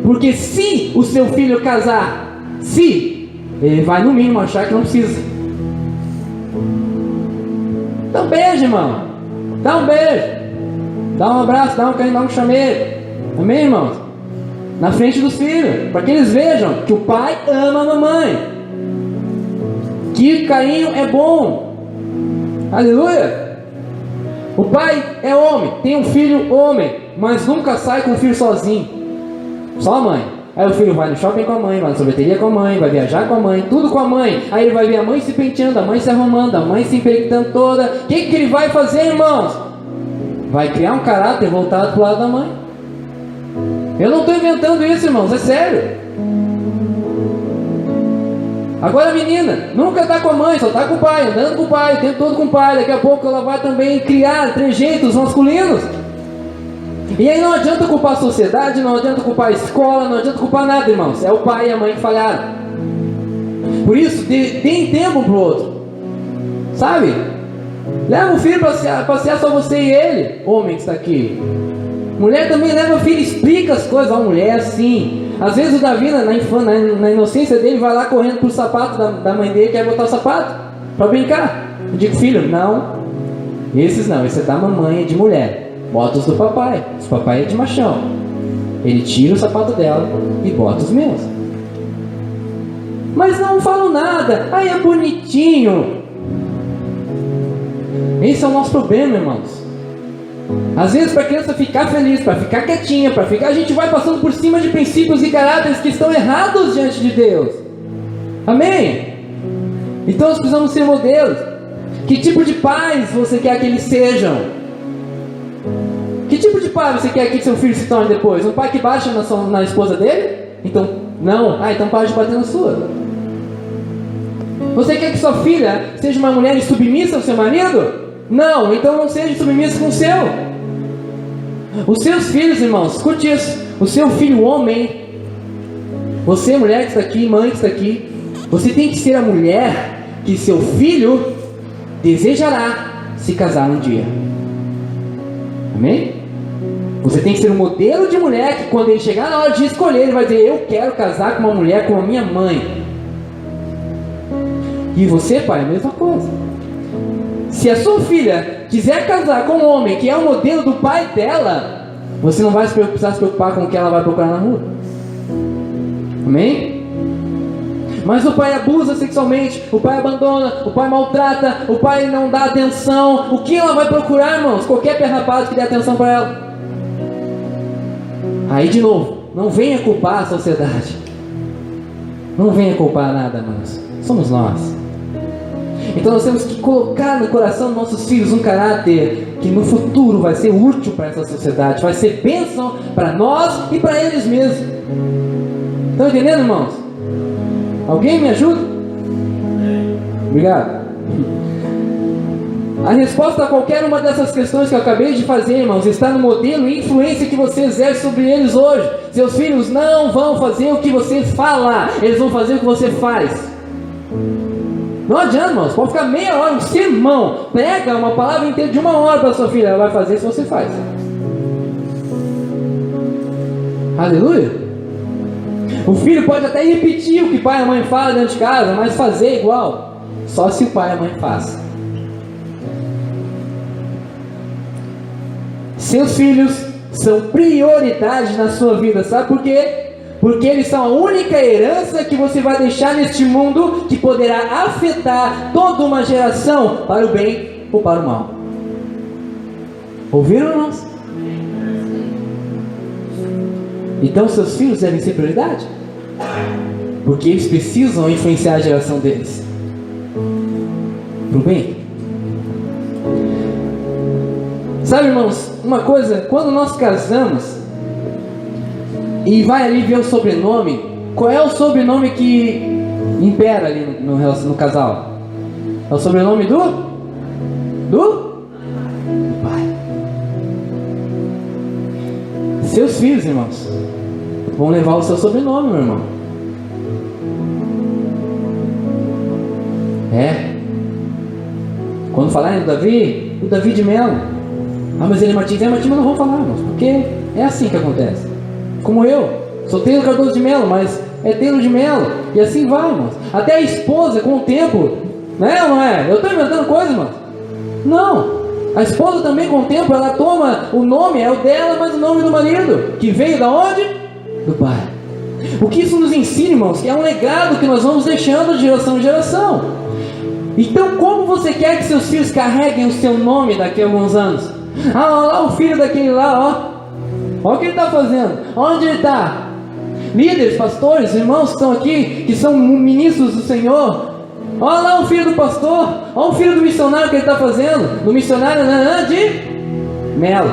Porque se o seu filho casar, ele vai no mínimo achar que não precisa. Dá um beijo, irmão. Dá um beijo. Dá um abraço, dá um carinho, dá um chameiro. Amém, irmãos? Na frente dos filhos, para que eles vejam que o pai ama a mamãe, que carinho é bom. Aleluia. O pai é homem, tem um filho homem, mas nunca sai com o filho sozinho. Só a mãe. Aí o filho vai no shopping com a mãe, vai na sorveteria com a mãe, vai viajar com a mãe, tudo com a mãe. Aí ele vai ver a mãe se penteando, a mãe se arrumando, a mãe se empreitando toda. O que ele vai fazer, irmãos? Vai criar um caráter voltado para o lado da mãe. Eu não estou inventando isso, irmãos, é sério. Agora a menina nunca está com a mãe, só está com o pai, andando com o pai, o tempo todo com o pai. Daqui a pouco ela vai também criar trejeitos masculinos. E aí não adianta culpar a sociedade, não adianta culpar a escola, não adianta culpar nada, irmãos. É o pai e a mãe que falharam. Por isso, deem tempo um para o outro. sabe? Leva o filho para passear só você e ele, homem que está aqui. Mulher também leva o filho, explica as coisas. A mulher assim, às vezes o Davi na inocência dele vai lá correndo pro sapato da mãe dele, quer botar o sapato para brincar. Eu digo, filho, não, esses não, esse é da mamãe, é de mulher, bota os do papai, os papai é de machão. Ele tira o sapato dela e bota os meus. Mas não falo nada, ai é bonitinho. Esse é o nosso problema, irmãos. Às vezes, para a criança ficar feliz, para ficar quietinha, a gente vai passando por cima de princípios e caráteres que estão errados diante de Deus. Amém? Então nós precisamos ser modelos. Que tipo de pais você quer que eles sejam? Que tipo de pai você quer que seu filho se torne depois? Um pai que baixa na esposa dele? Então, não. Então pare de bater na sua. Você quer que sua filha seja uma mulher submissa ao seu marido? Não, então não seja submissa com o seu. Os seus filhos, irmãos, escute isso. O seu filho homem, você mulher que está aqui, mãe que está aqui, você tem que ser a mulher que seu filho desejará se casar um dia. Amém? Você tem que ser um modelo de mulher que quando ele chegar na hora de escolher, ele vai dizer, eu quero casar com uma mulher como a minha mãe. E você, pai, a mesma coisa. Se a sua filha quiser casar com um homem que é o modelo do pai dela, você não vai precisar se preocupar com o que ela vai procurar na rua. Amém? Mas o pai abusa sexualmente, o pai abandona, o pai maltrata, o pai não dá atenção. O que ela vai procurar, irmãos? Qualquer perrapado que dê atenção para ela. Aí de novo, não venha culpar a sociedade. Não venha culpar nada, irmãos. Somos nós. Então nós temos que colocar no coração dos nossos filhos um caráter que no futuro vai ser útil para essa sociedade, vai ser bênção para nós e para eles mesmos. Estão entendendo, irmãos? Alguém me ajuda? Obrigado. A resposta a qualquer uma dessas questões que eu acabei de fazer, irmãos, está no modelo e influência que você exerce sobre eles hoje. Seus filhos não vão fazer o que você fala, eles vão fazer o que você faz. Não adianta, irmãos, pode ficar meia hora, um sermão, pega uma palavra inteira de 1 hora para sua filha, ela vai fazer se você faz. Aleluia. O filho pode até repetir o que pai e mãe falam dentro de casa, mas fazer igual, só se o pai e a mãe fazem. Seus filhos são prioridade na sua vida, sabe por quê? Porque eles são a única herança que você vai deixar neste mundo que poderá afetar toda uma geração para o bem ou para o mal. Ouviram, irmãos? Então seus filhos devem ser prioridade, porque eles precisam influenciar a geração deles para o bem. Sabe, irmãos, uma coisa, quando nós casamos e vai ali ver o sobrenome, qual é o sobrenome que impera ali no casal? É o sobrenome do pai. Seus filhos, irmãos, vão levar o seu sobrenome, meu irmão. Quando falarem do Davi, o Davi de Melo. Mas ele é Martins, mas não vou falar, irmãos, porque é assim que acontece. Como eu, sou Taylor Cardoso de Melo, mas é Taylor de Melo, e assim vai, irmãos. Até a esposa, com o tempo, né ou não é? Eu estou inventando coisa, irmãos? Não, a esposa também, com o tempo, ela toma o nome, é o dela, mas o nome do marido, que veio da onde? Do pai. O que isso nos ensina, irmãos? Que é um legado que nós vamos deixando de geração em geração. Então, como você quer que seus filhos carreguem o seu nome daqui a alguns anos? Olha lá o filho daquele lá, olha o que ele está fazendo, onde ele está? Líderes, pastores, irmãos que estão aqui, que são ministros do Senhor, olha lá o filho do pastor, olha o filho do missionário que ele está fazendo, do missionário de Melo.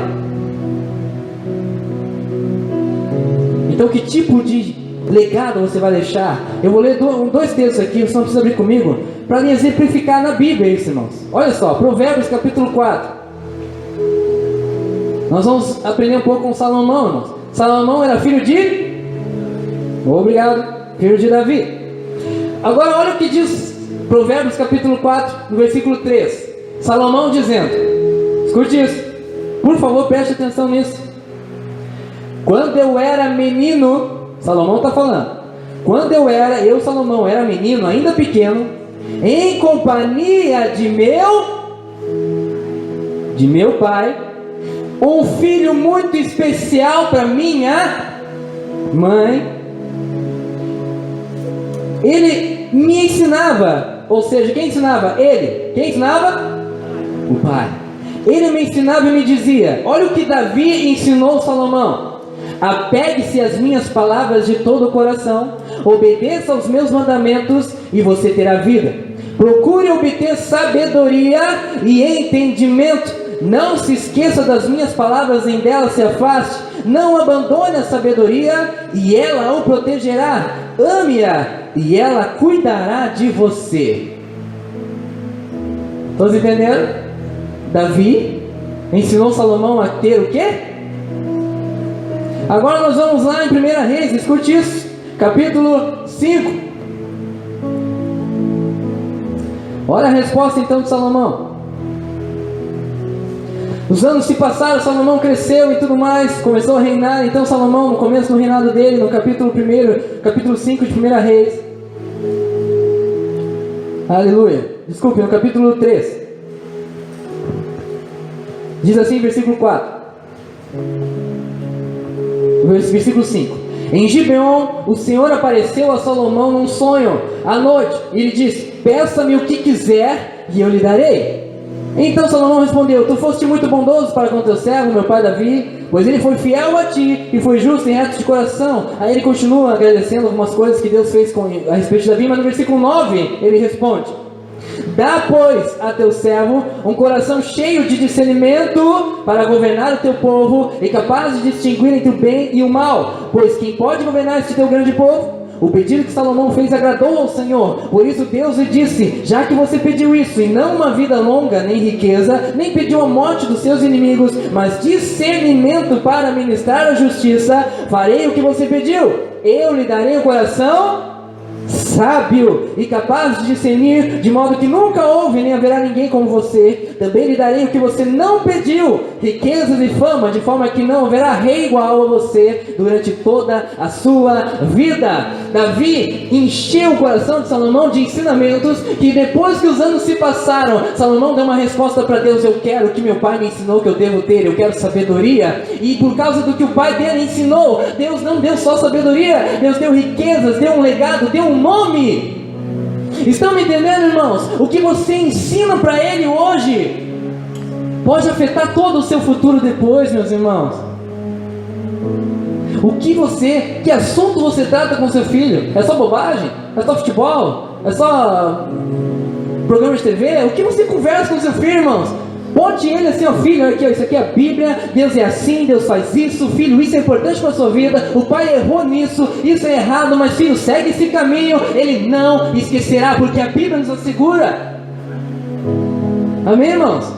Então, que tipo de legado você vai deixar? Eu vou ler 2 textos aqui, você não precisa abrir comigo, para exemplificar na Bíblia isso, irmãos. Olha só, Provérbios capítulo 4. Nós vamos aprender um pouco com Salomão, irmãos. Salomão era filho de... Obrigado. Filho de Davi. Agora olha o que diz Provérbios capítulo 4, no versículo 3. Salomão dizendo, escute isso, por favor preste atenção nisso. Quando eu era menino, Salomão está falando, quando eu Salomão era menino, ainda pequeno, em companhia de meu pai, um filho muito especial para minha mãe, ele me ensinava, ou seja, quem ensinava? Ele. Quem ensinava? O pai. Ele me ensinava e me dizia, olha o que Davi ensinou Salomão: apegue-se às minhas palavras de todo o coração, obedeça aos meus mandamentos e você terá vida. Procure obter sabedoria e entendimento. Não se esqueça das minhas palavras, em delas se afaste. Não abandone a sabedoria e ela o protegerá. Ame-a e ela cuidará de você. Todos entenderam? Davi ensinou Salomão a ter o quê? Agora nós vamos lá em 1 Reis, escute isso, capítulo 5. Olha a resposta então de Salomão. Os anos se passaram, Salomão cresceu e tudo mais, começou a reinar. Então Salomão, no começo do reinado dele, no capítulo 5 de 1 Reis, aleluia, desculpe, no capítulo 3, diz assim, versículo 4, versículo 5: em Gibeon, o Senhor apareceu a Salomão num sonho à noite, e lhe disse: peça-me o que quiser e eu lhe darei. Então Salomão respondeu: tu foste muito bondoso para com teu servo, meu pai Davi, pois ele foi fiel a ti e foi justo e reto de coração. Aí ele continua agradecendo algumas coisas que Deus fez a respeito de Davi, mas no versículo 9 ele responde: dá, pois, a teu servo um coração cheio de discernimento para governar o teu povo e capaz de distinguir entre o bem e o mal, pois quem pode governar este teu grande povo? O pedido que Salomão fez agradou ao Senhor, por isso Deus lhe disse: já que você pediu isso, e não uma vida longa, nem riqueza, nem pediu a morte dos seus inimigos, mas discernimento para ministrar a justiça, farei o que você pediu. Eu lhe darei um coração sábio e capaz de discernir, de modo que nunca houve nem haverá ninguém como você. Também lhe darei o que você não pediu, riquezas e fama, de forma que não haverá rei igual a você durante toda a sua vida. Davi encheu o coração de Salomão de ensinamentos que, depois que os anos se passaram, Salomão deu uma resposta para Deus: eu quero o que meu pai me ensinou que eu devo ter, eu quero sabedoria. E por causa do que o pai dele ensinou, Deus não deu só sabedoria, Deus deu riquezas, deu um legado, deu um nome. Estão me entendendo, irmãos? O que você ensina para ele hoje pode afetar todo o seu futuro depois, meus irmãos. Que assunto você trata com seu filho? É só bobagem? É só futebol? É só programa de TV? O que você conversa com seu filho, irmãos? Bote ele assim: ó, filho, aqui, ó, isso aqui é a Bíblia, Deus é assim, Deus faz isso, filho, isso é importante para a sua vida, o pai errou nisso, isso é errado, mas filho, segue esse caminho, ele não esquecerá, porque a Bíblia nos assegura. Amém, irmãos?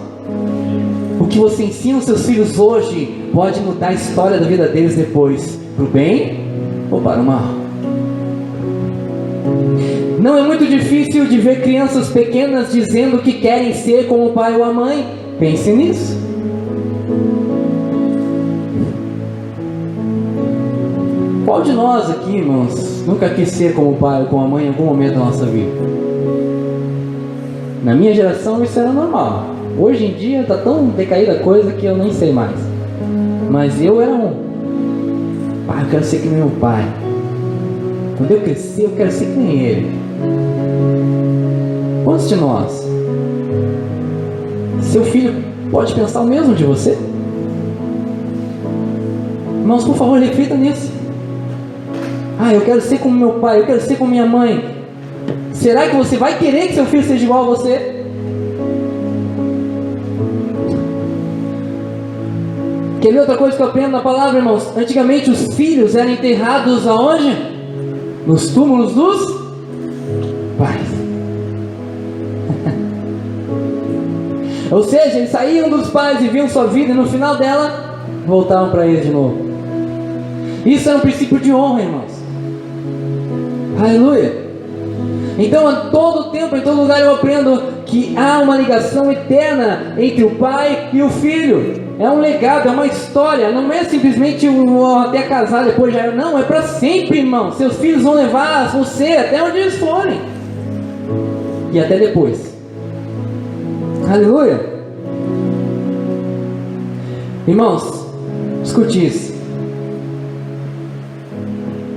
O que você ensina aos seus filhos hoje pode mudar a história da vida deles depois, para o bem ou para o mal. Não é muito difícil de ver crianças pequenas dizendo que querem ser como o pai ou a mãe. Pense nisso. Qual de nós aqui, irmãos, nunca quis ser como o pai ou como a mãe em algum momento da nossa vida? Na minha geração isso era normal. Hoje em dia está tão decaída a coisa que eu nem sei mais. Mas eu era pai, eu quero ser que nem meu pai. Quando eu crescer, eu quero ser que nem ele. Quantos de nós? Seu filho pode pensar o mesmo de você? Irmãos, por favor, reflita nisso. Eu quero ser como meu pai, eu quero ser como minha mãe. Será que você vai querer que seu filho seja igual a você? Quer ver outra coisa que eu aprendo na palavra, irmãos? Antigamente os filhos eram enterrados aonde? Nos túmulos dos pais. Ou seja, eles saíam dos pais, viviam sua vida e no final dela voltavam para eles de novo. Isso é um princípio de honra, irmãos. Aleluia. Então, a todo tempo, em todo lugar, eu aprendo que há uma ligação eterna entre o pai e o filho. É um legado, é uma história. Não é simplesmente até casar, depois já. Não, é para sempre, irmão. Seus filhos vão levar você até onde eles forem. E até depois. Aleluia. Irmãos, escute isso.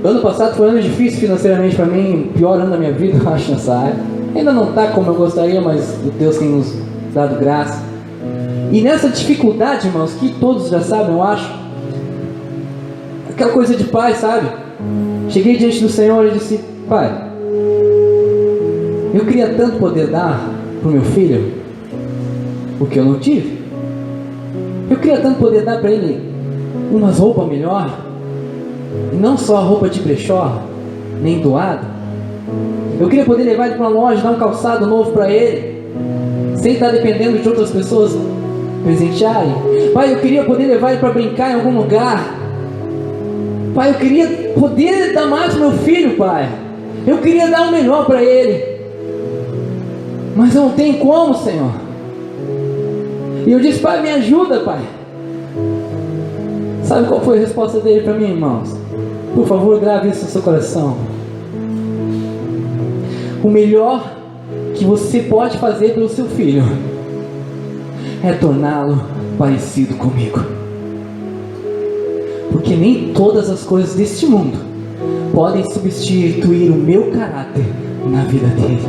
Ano passado foi um ano difícil financeiramente para mim, pior ano da minha vida, eu acho, nessa área. Ainda não está como eu gostaria, mas Deus tem nos dado graça. E nessa dificuldade, irmãos, que todos já sabem, eu acho, aquela coisa de pai, sabe? Cheguei diante do Senhor e disse: Pai, eu queria tanto poder dar para o meu filho o que eu não tive. Eu queria tanto poder dar para ele umas roupas melhores. E não só a roupa de brechó, nem doada. Eu queria poder levar ele para uma loja, dar um calçado novo para ele, sem estar dependendo de outras pessoas presentearem. Pai, eu queria poder levar ele para brincar em algum lugar. Pai, eu queria poder dar mais para meu filho, Pai. Eu queria dar o melhor para ele. Mas eu não tenho como, Senhor. E eu disse: Pai, me ajuda, Pai. Sabe qual foi a resposta dele para mim, irmãos? Por favor, grave isso no seu coração. O melhor que você pode fazer pelo seu filho é torná-lo parecido comigo. Porque nem todas as coisas deste mundo podem substituir o meu caráter na vida dele.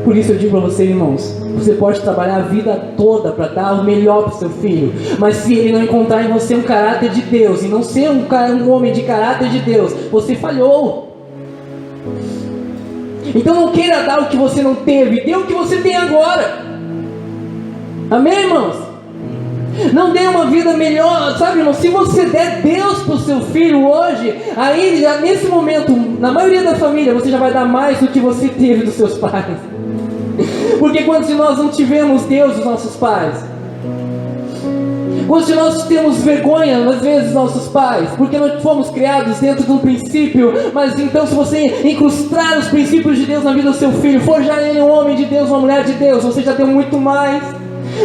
Por isso eu digo para você, irmãos, você pode trabalhar a vida toda para dar o melhor para o seu filho, mas se ele não encontrar em você um caráter de Deus, e não ser um homem de caráter de Deus, você falhou. Então não queira dar o que você não teve, dê o que você tem agora. Amém, irmãos? Não dê uma vida melhor, sabe, irmão? Se você der Deus para o seu filho hoje, aí já nesse momento, na maioria da família, você já vai dar mais do que você teve dos seus pais. Porque quantos de nós não tivemos Deus dos nossos pais? Quantos de nós temos vergonha, às vezes, dos nossos pais? Porque nós fomos criados dentro de um princípio. Mas então, se você incrustar os princípios de Deus na vida do seu filho, forjar ele um homem de Deus, uma mulher de Deus, você já deu muito mais.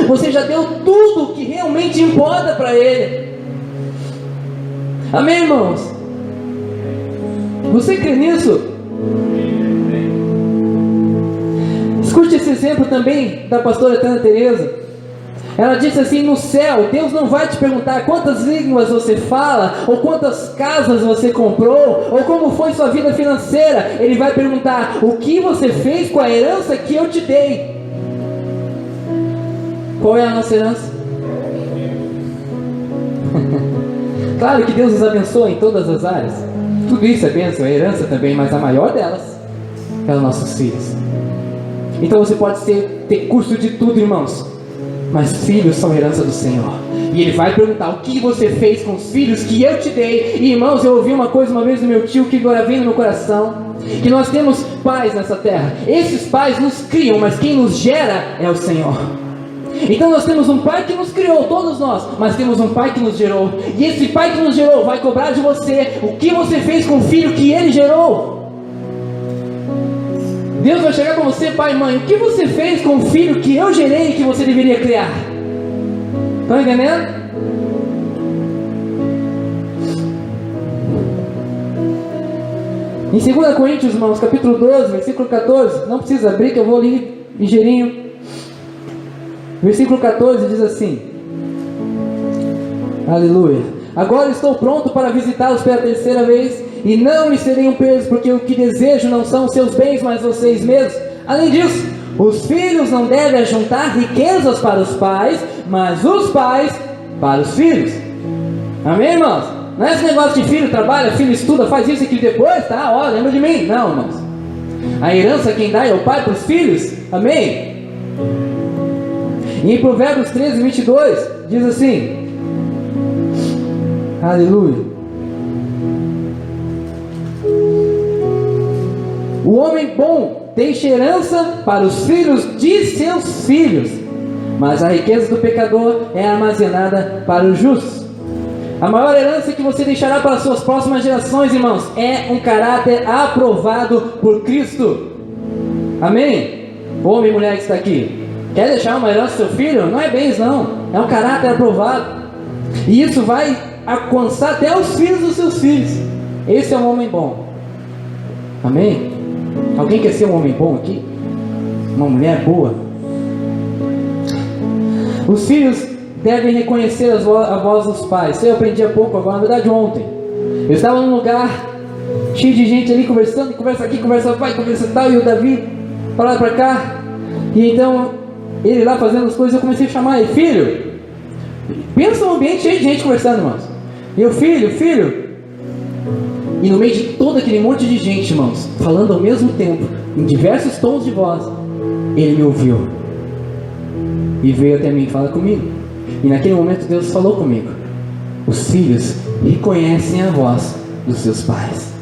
Você já deu tudo o que realmente importa para ele. Amém, irmãos? Você crê nisso? Escute esse exemplo também da pastora Tana Teresa. Ela disse assim: no céu, Deus não vai te perguntar quantas línguas você fala, ou quantas casas você comprou, ou como foi sua vida financeira. Ele vai perguntar: o que você fez com a herança que eu te dei? Qual é a nossa herança? Claro que Deus nos abençoa em todas as áreas. Tudo isso é bênção, é herança também, mas a maior delas é os nossos filhos. Então você pode ter curso de tudo, irmãos, mas filhos são herança do Senhor. E Ele vai perguntar: o que você fez com os filhos que eu te dei? E, irmãos, eu ouvi uma coisa uma vez do meu tio que agora vem no meu coração: que nós temos pais nessa terra. Esses pais nos criam, mas quem nos gera é o Senhor. Então nós temos um pai que nos criou, todos nós, mas temos um pai que nos gerou. E esse pai que nos gerou vai cobrar de você o que você fez com o filho que ele gerou. Deus vai chegar com você, pai e mãe: o que você fez com o filho que eu gerei e que você deveria criar? Estão entendendo? Em 2 Coríntios, irmãos, capítulo 12, versículo 14, não precisa abrir que eu vou ler ligeirinho. Versículo 14 diz assim: aleluia. Agora estou pronto para visitá-los pela terceira vez, e não lhes serei um peso, porque o que desejo não são os seus bens, mas vocês mesmos. Além disso, os filhos não devem ajuntar riquezas para os pais, mas os pais para os filhos. Amém, irmãos? Não é esse negócio de filho trabalha, filho estuda, faz isso e aquilo depois, tá? Ó, lembra de mim? Não, irmãos. A herança quem dá é o pai para os filhos. Amém? E em Provérbios 13, 22, diz assim: aleluia. O homem bom deixa herança para os filhos de seus filhos, mas a riqueza do pecador é armazenada para os justos. A maior herança que você deixará para as suas próximas gerações, irmãos, é um caráter aprovado por Cristo. Amém? Homem e mulher que está aqui, quer deixar uma herança para seu filho? Não é bens não, é um caráter aprovado. E isso vai alcançar até os filhos dos seus filhos. Esse é um homem bom. Amém? Alguém quer ser um homem bom aqui? Uma mulher boa? Os filhos devem reconhecer a voz dos pais. Isso eu aprendi há pouco agora, na verdade ontem. Eu estava num lugar cheio de gente ali conversando, conversa aqui, conversa pai, conversa tal, e o Davi para lá para cá. E então, ele lá fazendo as coisas, eu comecei a chamar ele, filho. Pensa num ambiente cheio de gente conversando, irmãos. E eu, filho. E no meio de todo aquele monte de gente, irmãos, falando ao mesmo tempo, em diversos tons de voz, ele me ouviu. E veio até mim e fala comigo. E naquele momento Deus falou comigo. Os filhos reconhecem a voz dos seus pais.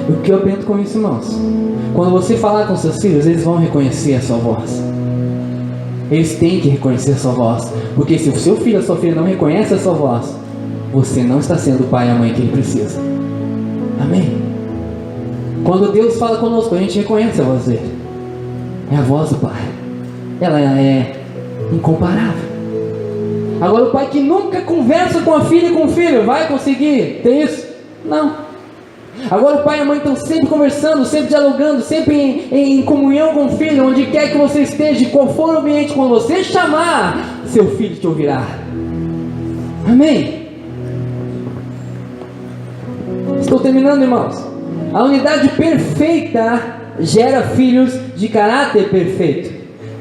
O que eu aprendo com isso, irmãos? Quando você falar com seus filhos, eles vão reconhecer a sua voz. Eles têm que reconhecer a sua voz. Porque se o seu filho ou a sua filha não reconhece a sua voz, você não está sendo o pai e a mãe que ele precisa. Amém? Quando Deus fala conosco, a gente reconhece a voz dele. É a voz do pai. Ela é incomparável. Agora o pai que nunca conversa com a filha e com o filho, vai conseguir ter isso? Não. Agora o pai e a mãe estão sempre conversando, sempre dialogando, sempre em comunhão com o filho, onde quer que você esteja, qual for o ambiente, quando você chamar, seu filho te ouvirá. Amém? Estou terminando, irmãos. A unidade perfeita gera filhos de caráter perfeito.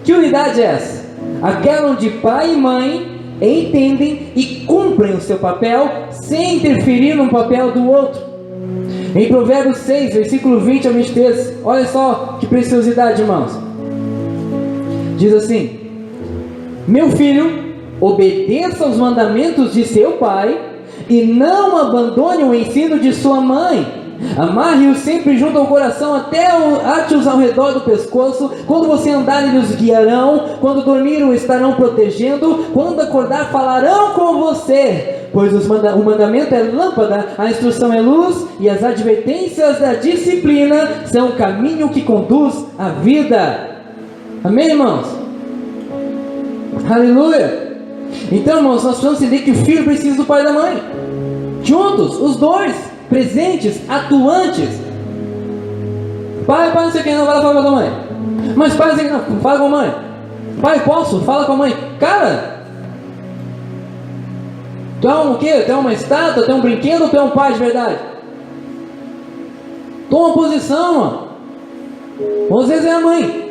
Que unidade é essa? Aquela onde pai e mãe entendem e cumprem o seu papel sem interferir no papel do outro. Em Provérbios 6, versículo 20 a 23, olha só que preciosidade, irmãos. Diz assim: meu filho, obedeça aos mandamentos de seu pai e não abandone o ensino de sua mãe. Amarre-os sempre junto ao coração, ate-os ao redor do pescoço. Quando você andar, eles os guiarão. Quando dormir, o estarão protegendo. Quando acordar, falarão com você. Pois o mandamento é lâmpada, a instrução é luz, e as advertências da disciplina são o caminho que conduz à vida. Amém, irmãos? Aleluia! Então, irmãos, nós precisamos entender que o filho precisa do pai e da mãe. Juntos, os dois, presentes, atuantes. Pai, não sei quem, não, vai lá falar com a mãe. Mas pai, não sei quem, não, fala com a mãe. Pai, posso? Fala com a mãe. Cara, tu é um o quê? Tu é uma estátua? Tu é um brinquedo ou tu é um pai de verdade? Toma posição, mano. Ou às vezes é a mãe.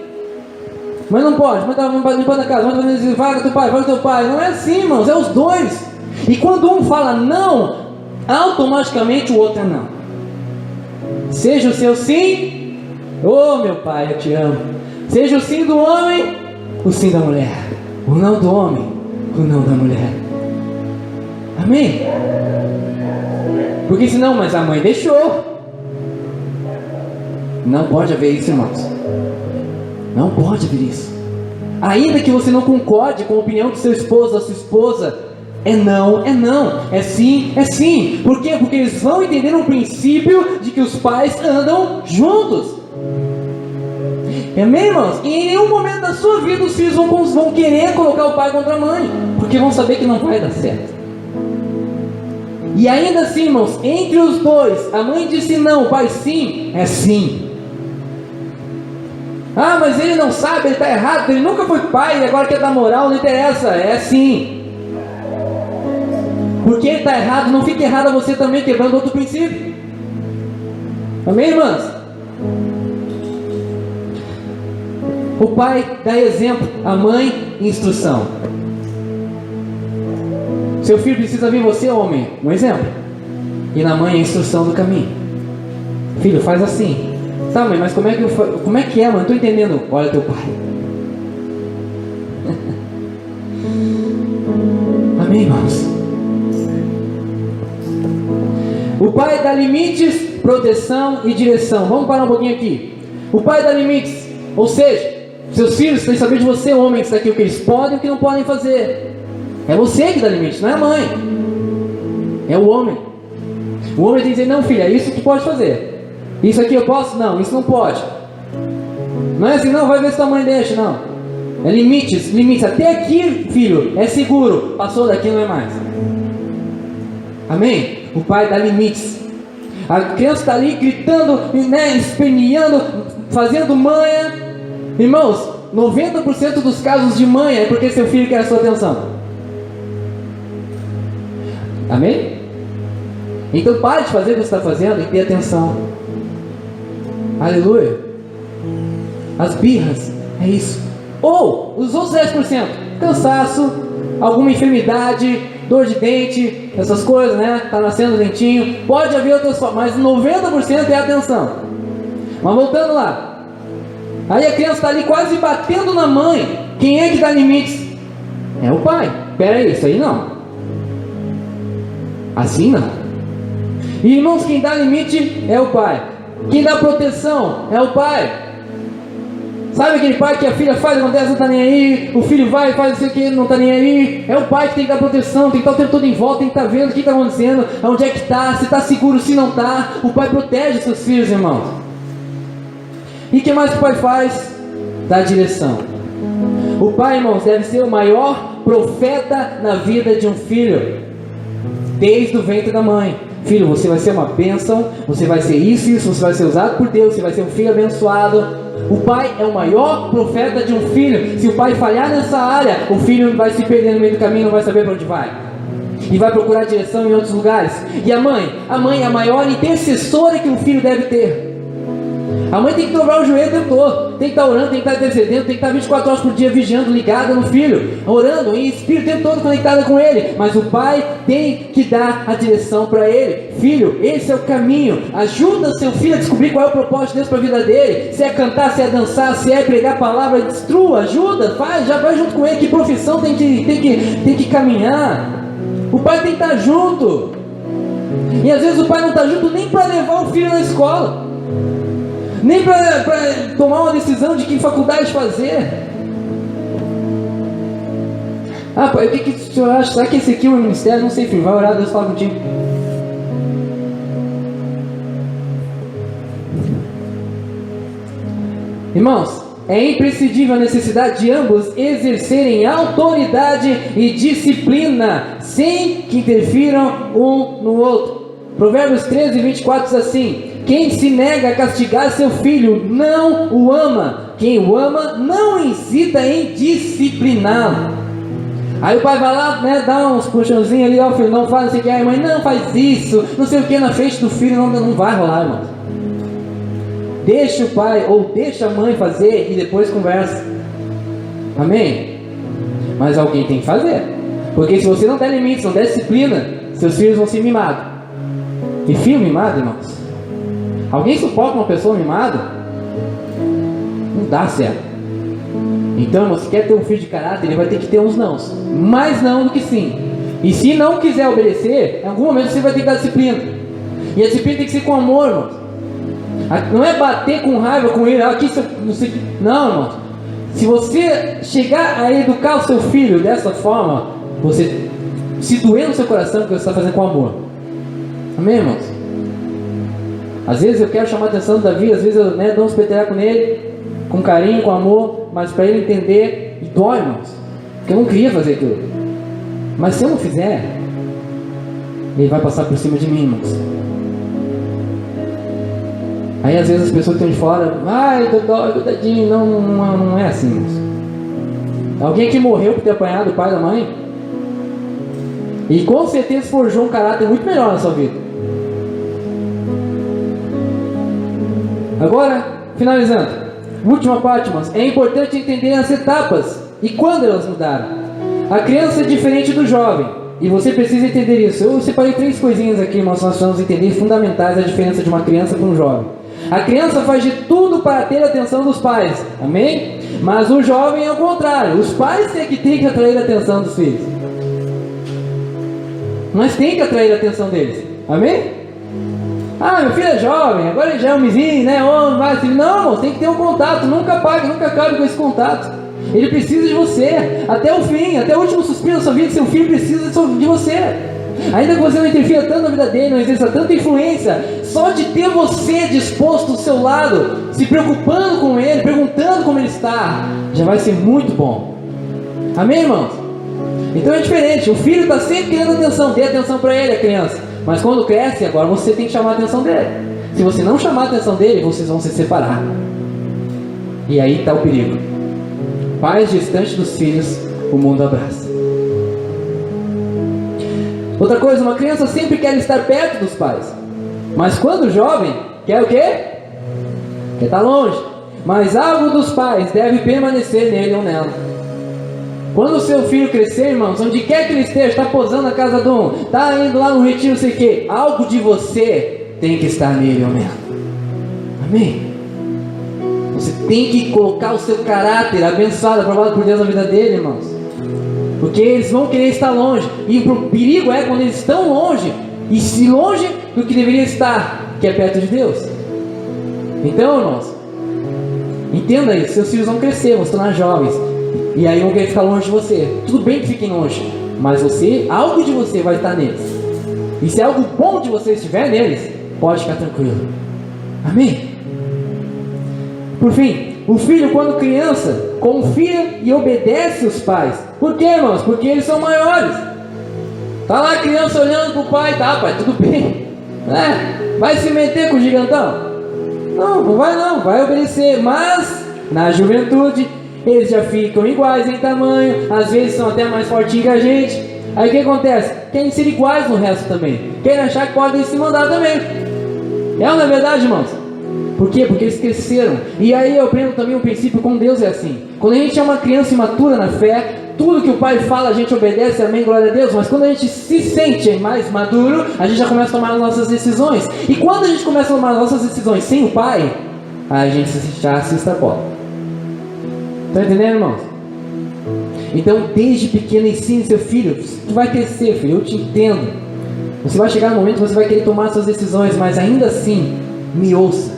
Mas não pode, mãe tá limpando a casa, mãe tá fazendo isso, vai com teu pai, vai com teu pai. Não é assim, irmãos, é os dois. E quando um fala não, automaticamente o outro é não. Seja o seu sim, oh meu pai, eu te amo. Seja o sim do homem, o sim da mulher. O não do homem, o não da mulher. Amém? Porque senão, mas a mãe deixou. Não pode haver isso, irmãos. Não pode haver isso. Ainda que você não concorde com a opinião do seu esposo, da sua esposa, é não, é sim, é sim. Por quê? Porque eles vão entender um princípio de que os pais andam juntos. Amém, irmãos? E em nenhum momento da sua vida os filhos vão querer colocar o pai contra a mãe, porque vão saber que não vai dar certo. E ainda assim, irmãos, entre os dois, a mãe disse não, o pai sim, é sim. Ah, mas ele não sabe, ele está errado, ele nunca foi pai e agora quer dar moral, não interessa, é sim. Porque ele está errado, não fique errado você também, quebrando outro princípio. Amém, irmãs? O pai dá exemplo, a mãe, instrução. Seu filho precisa ver você, homem, um exemplo. E na mãe, a instrução do caminho. Filho, faz assim. Tá, mãe, mas como é que é, mano? Não estou entendendo. Olha teu pai. Amém, irmãos? O pai dá limites, proteção e direção. Vamos parar um pouquinho aqui. O pai dá limites, ou seja, seus filhos têm que saber de você, homem, que está aqui, o que eles podem e o que não podem fazer. É você que dá limite, não é a mãe. É o homem. O homem tem que dizer, não filha, isso tu pode fazer. Isso aqui eu posso? Não, isso não pode. Não é assim, não, vai ver se tua mãe deixa, não. É limites, limites. Até aqui, filho, é seguro. Passou daqui, não é mais. Amém? O pai dá limites. A criança está ali gritando, né, esperneando, fazendo manha. Irmãos, 90% dos casos de manha é porque seu filho quer a sua atenção. Amém? Então pare de fazer o que você está fazendo e dê atenção. Aleluia. As birras, é isso. Ou os outros 10%, cansaço, alguma enfermidade, dor de dente, essas coisas, né? Tá nascendo dentinho. Pode haver outras formas, mas 90% é atenção. Mas voltando lá. Aí a criança está ali quase batendo na mãe. Quem é que dá limites? É o pai. Pera aí, isso aí não. Assim não. E irmãos, quem dá limite é o pai. Quem dá proteção é o pai. Sabe aquele pai que a filha faz, acontece, não está nem aí, o filho vai, faz não sei o que, não está nem aí. É o pai que tem que dar proteção, tem que estar o tempo todo em volta, tem que estar vendo o que está acontecendo, onde é que está, se está seguro, se não está. O pai protege seus filhos, irmãos. E o que mais que o pai faz? Dá direção. O pai, irmãos, deve ser o maior profeta na vida de um filho, desde o ventre da mãe. Filho, você vai ser uma bênção, você vai ser isso, você vai ser usado por Deus, você vai ser um filho abençoado. O pai é o maior profeta de um filho. Se o pai falhar nessa área, o filho vai se perder no meio do caminho, não vai saber para onde vai. E vai procurar direção em outros lugares. E a mãe é a maior intercessora que um filho deve ter. A mãe tem que dobrar o joelho o tempo todo. Tem que estar orando, tem que estar intercedendo, tem que estar 24 horas por dia vigiando, ligada no filho, orando, em espírito o tempo todo conectada com ele. Mas o pai tem que dar a direção para ele. Filho, esse é o caminho. Ajuda seu filho a descobrir qual é o propósito de Deus para a vida dele. Se é cantar, se é dançar, se é pregar a palavra, destrua, ajuda, faz, já vai junto com ele. Que profissão tem que caminhar. O pai tem que estar junto. E às vezes o pai não está junto nem para levar o filho na escola, nem para tomar uma decisão de que faculdade fazer. Ah, pai, o que o senhor acha? Será que esse aqui é um ministério? Não sei, filho, vai orar, Deus fala contigo. Irmãos, é imprescindível a necessidade de ambos exercerem autoridade e disciplina, sem que interfiram um no outro. Provérbios 13:24 diz assim: quem se nega a castigar seu filho não o ama. Quem o ama não hesita em discipliná-lo. Aí o pai vai lá, né, dá uns puxãozinhos ali, ó, filho, não faz, não sei o que, a mãe, não faz isso, não sei o que, na frente do filho, não vai rolar, irmão. Deixa o pai ou deixa a mãe fazer e depois conversa. Amém? Mas alguém tem que fazer. Porque se você não der limites, não der disciplina, seus filhos vão ser mimados. E filho mimado, irmãos? Alguém suporta uma pessoa mimada? Não dá certo. Então, irmão, se quer ter um filho de caráter, ele vai ter que ter uns nãos. Mais não do que sim. E se não quiser obedecer, em algum momento você vai ter que dar disciplina. E a disciplina tem que ser com amor, irmão. Não é bater com raiva com ele. Aqui, não sei. Não, irmão. Se você chegar a educar o seu filho dessa forma, você se doer no seu coração, porque você está fazendo com amor. Amém, irmãos? Às vezes eu quero chamar a atenção do Davi, às vezes eu, né, dou uns peteleco nele, com carinho, com amor, mas para ele entender, e dói, irmãos, porque eu não queria fazer aquilo. Mas se eu não fizer, ele vai passar por cima de mim, irmãos. Aí às vezes as pessoas que estão de fora, ai, dói, coitadinho, não é assim, irmãos. Alguém que morreu por ter apanhado o pai da mãe, e com certeza forjou um caráter muito melhor na sua vida. Agora, finalizando, última parte, irmãos, é importante entender as etapas e quando elas mudaram. A criança é diferente do jovem, e você precisa entender isso. Eu separei 3 coisinhas aqui, irmãos, nós vamos entender fundamentais a diferença de uma criança para um jovem. A criança faz de tudo para ter a atenção dos pais, amém? Mas o jovem é o contrário, os pais têm que atrair a atenção dos filhos. Nós temos que atrair a atenção deles, amém? Ah, meu filho é jovem, agora ele já é homenzinho, né? Não, irmão, tem que ter um contato, nunca pague, nunca acabe com esse contato. Ele precisa de você, até o fim, até o último suspiro da sua vida. Seu filho precisa de você. Ainda que você não interfira tanto na vida dele, não exerça tanta influência, só de ter você disposto do seu lado, se preocupando com ele, perguntando como ele está, já vai ser muito bom. Amém, irmãos? Então é diferente, o filho está sempre querendo atenção, dê atenção para ele, a criança. Mas quando cresce, agora você tem que chamar a atenção dele. Se você não chamar a atenção dele, vocês vão se separar. E aí está o perigo. Pais distantes dos filhos, o mundo abraça. Outra coisa, uma criança sempre quer estar perto dos pais, mas quando jovem, quer o quê? Quer estar longe. Mas algo dos pais deve permanecer nele ou nela. Quando o seu filho crescer, irmãos, onde quer que ele esteja, está posando na casa de um, está indo lá no retiro, não sei o quê, algo de você tem que estar nele ou nela. Amém? Você tem que colocar o seu caráter abençoado, aprovado por Deus na vida dele, irmãos. Porque eles vão querer estar longe. E o perigo é quando eles estão longe, e se longe do que deveria estar, que é perto de Deus. Então, irmãos, entenda isso. Seus filhos vão crescer, vão se tornar jovens, e aí vão querer ficar longe de você. Tudo bem que fiquem longe, mas você, algo de você vai estar neles. E se algo bom de você estiver neles, pode ficar tranquilo. Amém? Por fim, o filho, quando criança, confia e obedece os pais. Por quê, irmãos? Porque eles são maiores. Tá lá a criança olhando pro pai, tá, pai, tudo bem, né? Vai se meter com o gigantão? Não, não vai não, vai obedecer. Mas, na juventude, eles já ficam iguais em tamanho, às vezes são até mais fortinhos que a gente. Aí o que acontece? Querem ser iguais no resto também. Querem achar que podem se mandar também. É ou não é verdade, irmãos? Por quê? Porque eles cresceram. E aí eu aprendo também um princípio com Deus é assim. Quando a gente é uma criança imatura na fé, tudo que o pai fala a gente obedece, amém, glória a Deus. Mas quando a gente se sente mais maduro, a gente já começa a tomar as nossas decisões. E quando a gente começa a tomar as nossas decisões sem o pai, a gente já se extrapola. Está entendendo, irmãos? Então desde pequeno ensine seu filho. Tu vai crescer, filho, eu te entendo. Você vai chegar no momento que você vai querer tomar suas decisões, mas ainda assim, me ouça.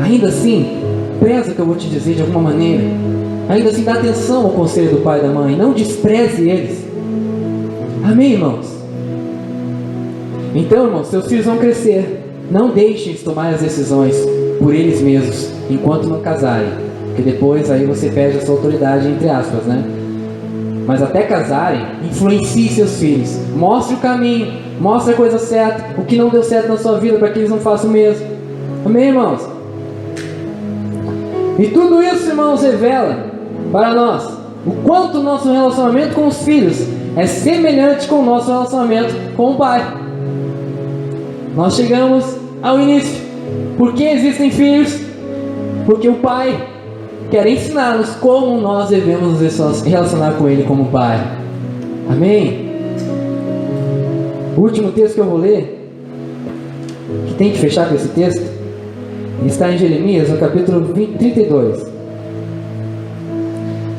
Ainda assim, preza o que eu vou te dizer de alguma maneira. Ainda assim, dá atenção ao conselho do pai e da mãe. Não despreze eles. Amém, irmãos? Então, irmãos, seus filhos vão crescer. Não deixem de tomar as decisões por eles mesmos, enquanto não casarem. Porque depois aí você perde a sua autoridade, entre aspas, né? Mas até casarem, influencie seus filhos. Mostre o caminho. Mostre a coisa certa. O que não deu certo na sua vida, para que eles não façam o mesmo. Amém, irmãos? E tudo isso, irmãos, revela para nós o quanto o nosso relacionamento com os filhos é semelhante com o nosso relacionamento com o pai. Nós chegamos ao início. Por que existem filhos? Porque o pai quer ensinar-nos como nós devemos nos relacionar com ele como pai. Amém? O último texto que eu vou ler, que tem que fechar com esse texto, está em Jeremias, no capítulo 32.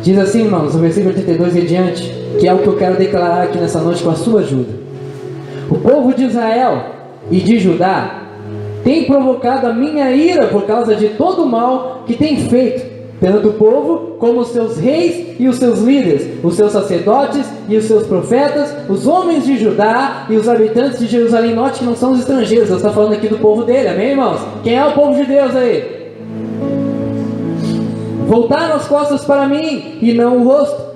Diz assim, irmãos, no versículo 32 e diante, que é o que eu quero declarar aqui nessa noite com a sua ajuda. O povo de Israel e de Judá tem provocado a minha ira por causa de todo o mal que tem feito, tanto o povo como os seus reis e os seus líderes, os seus sacerdotes e os seus profetas, os homens de Judá e os habitantes de Jerusalém. Note que não são os estrangeiros, Deus está falando aqui do povo dele, amém, irmãos? Quem é o povo de Deus aí? Voltaram as costas para mim e não o rosto.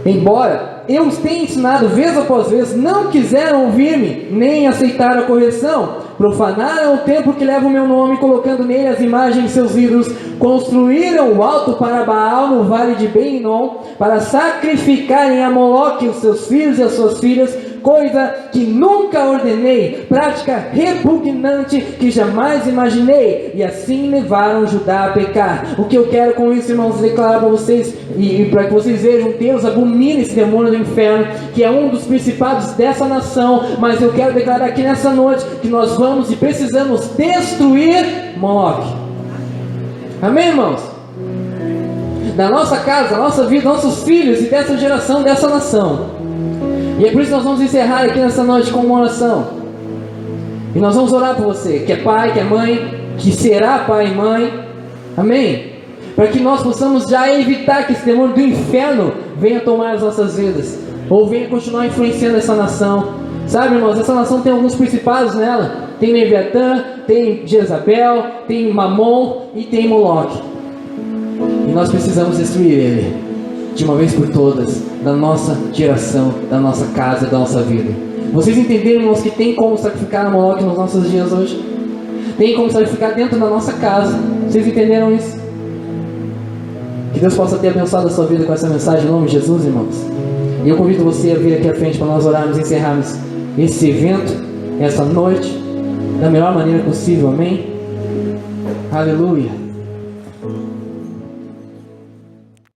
Embora eu os tenha ensinado vez após vez, não quiseram ouvir-me, nem aceitar a correção. Profanaram o templo que leva o meu nome, colocando nele as imagens de seus ídolos. Construíram o alto para Baal no vale de Ben-Hinom, para sacrificarem a Moloque os seus filhos e as suas filhas, coisa que nunca ordenei, prática repugnante que jamais imaginei, e assim levaram Judá a pecar. O que eu quero com isso, irmãos, declarar para vocês, e para que vocês vejam, Deus abomina esse demônio do inferno, que é um dos principados dessa nação. Mas eu quero declarar aqui nessa noite, que nós vamos e precisamos destruir Moloque. Amém, irmãos? Da nossa casa, da nossa vida, nossos filhos e dessa geração, dessa nação. E é por isso que nós vamos encerrar aqui nessa noite com uma oração. E nós vamos orar por você, que é pai, que é mãe, que será pai e mãe. Amém? para que nós possamos já evitar que esse demônio do inferno venha tomar as nossas vidas, ou venha continuar influenciando essa nação. Sabe, irmãos, essa nação tem alguns principados nela. Tem Leviatã, tem Jezabel, tem Mamon e tem Moloque. E nós precisamos destruir ele, de uma vez por todas, da nossa geração, da nossa casa, da nossa vida. Vocês entenderam, irmãos, que tem como sacrificar a Moloque nos nossos dias hoje? Tem como sacrificar dentro da nossa casa. Vocês entenderam isso? Que Deus possa ter abençoado a sua vida com essa mensagem, em nome de Jesus, irmãos. E eu convido você a vir aqui à frente para nós orarmos e encerrarmos esse evento, essa noite, da melhor maneira possível, amém? Aleluia.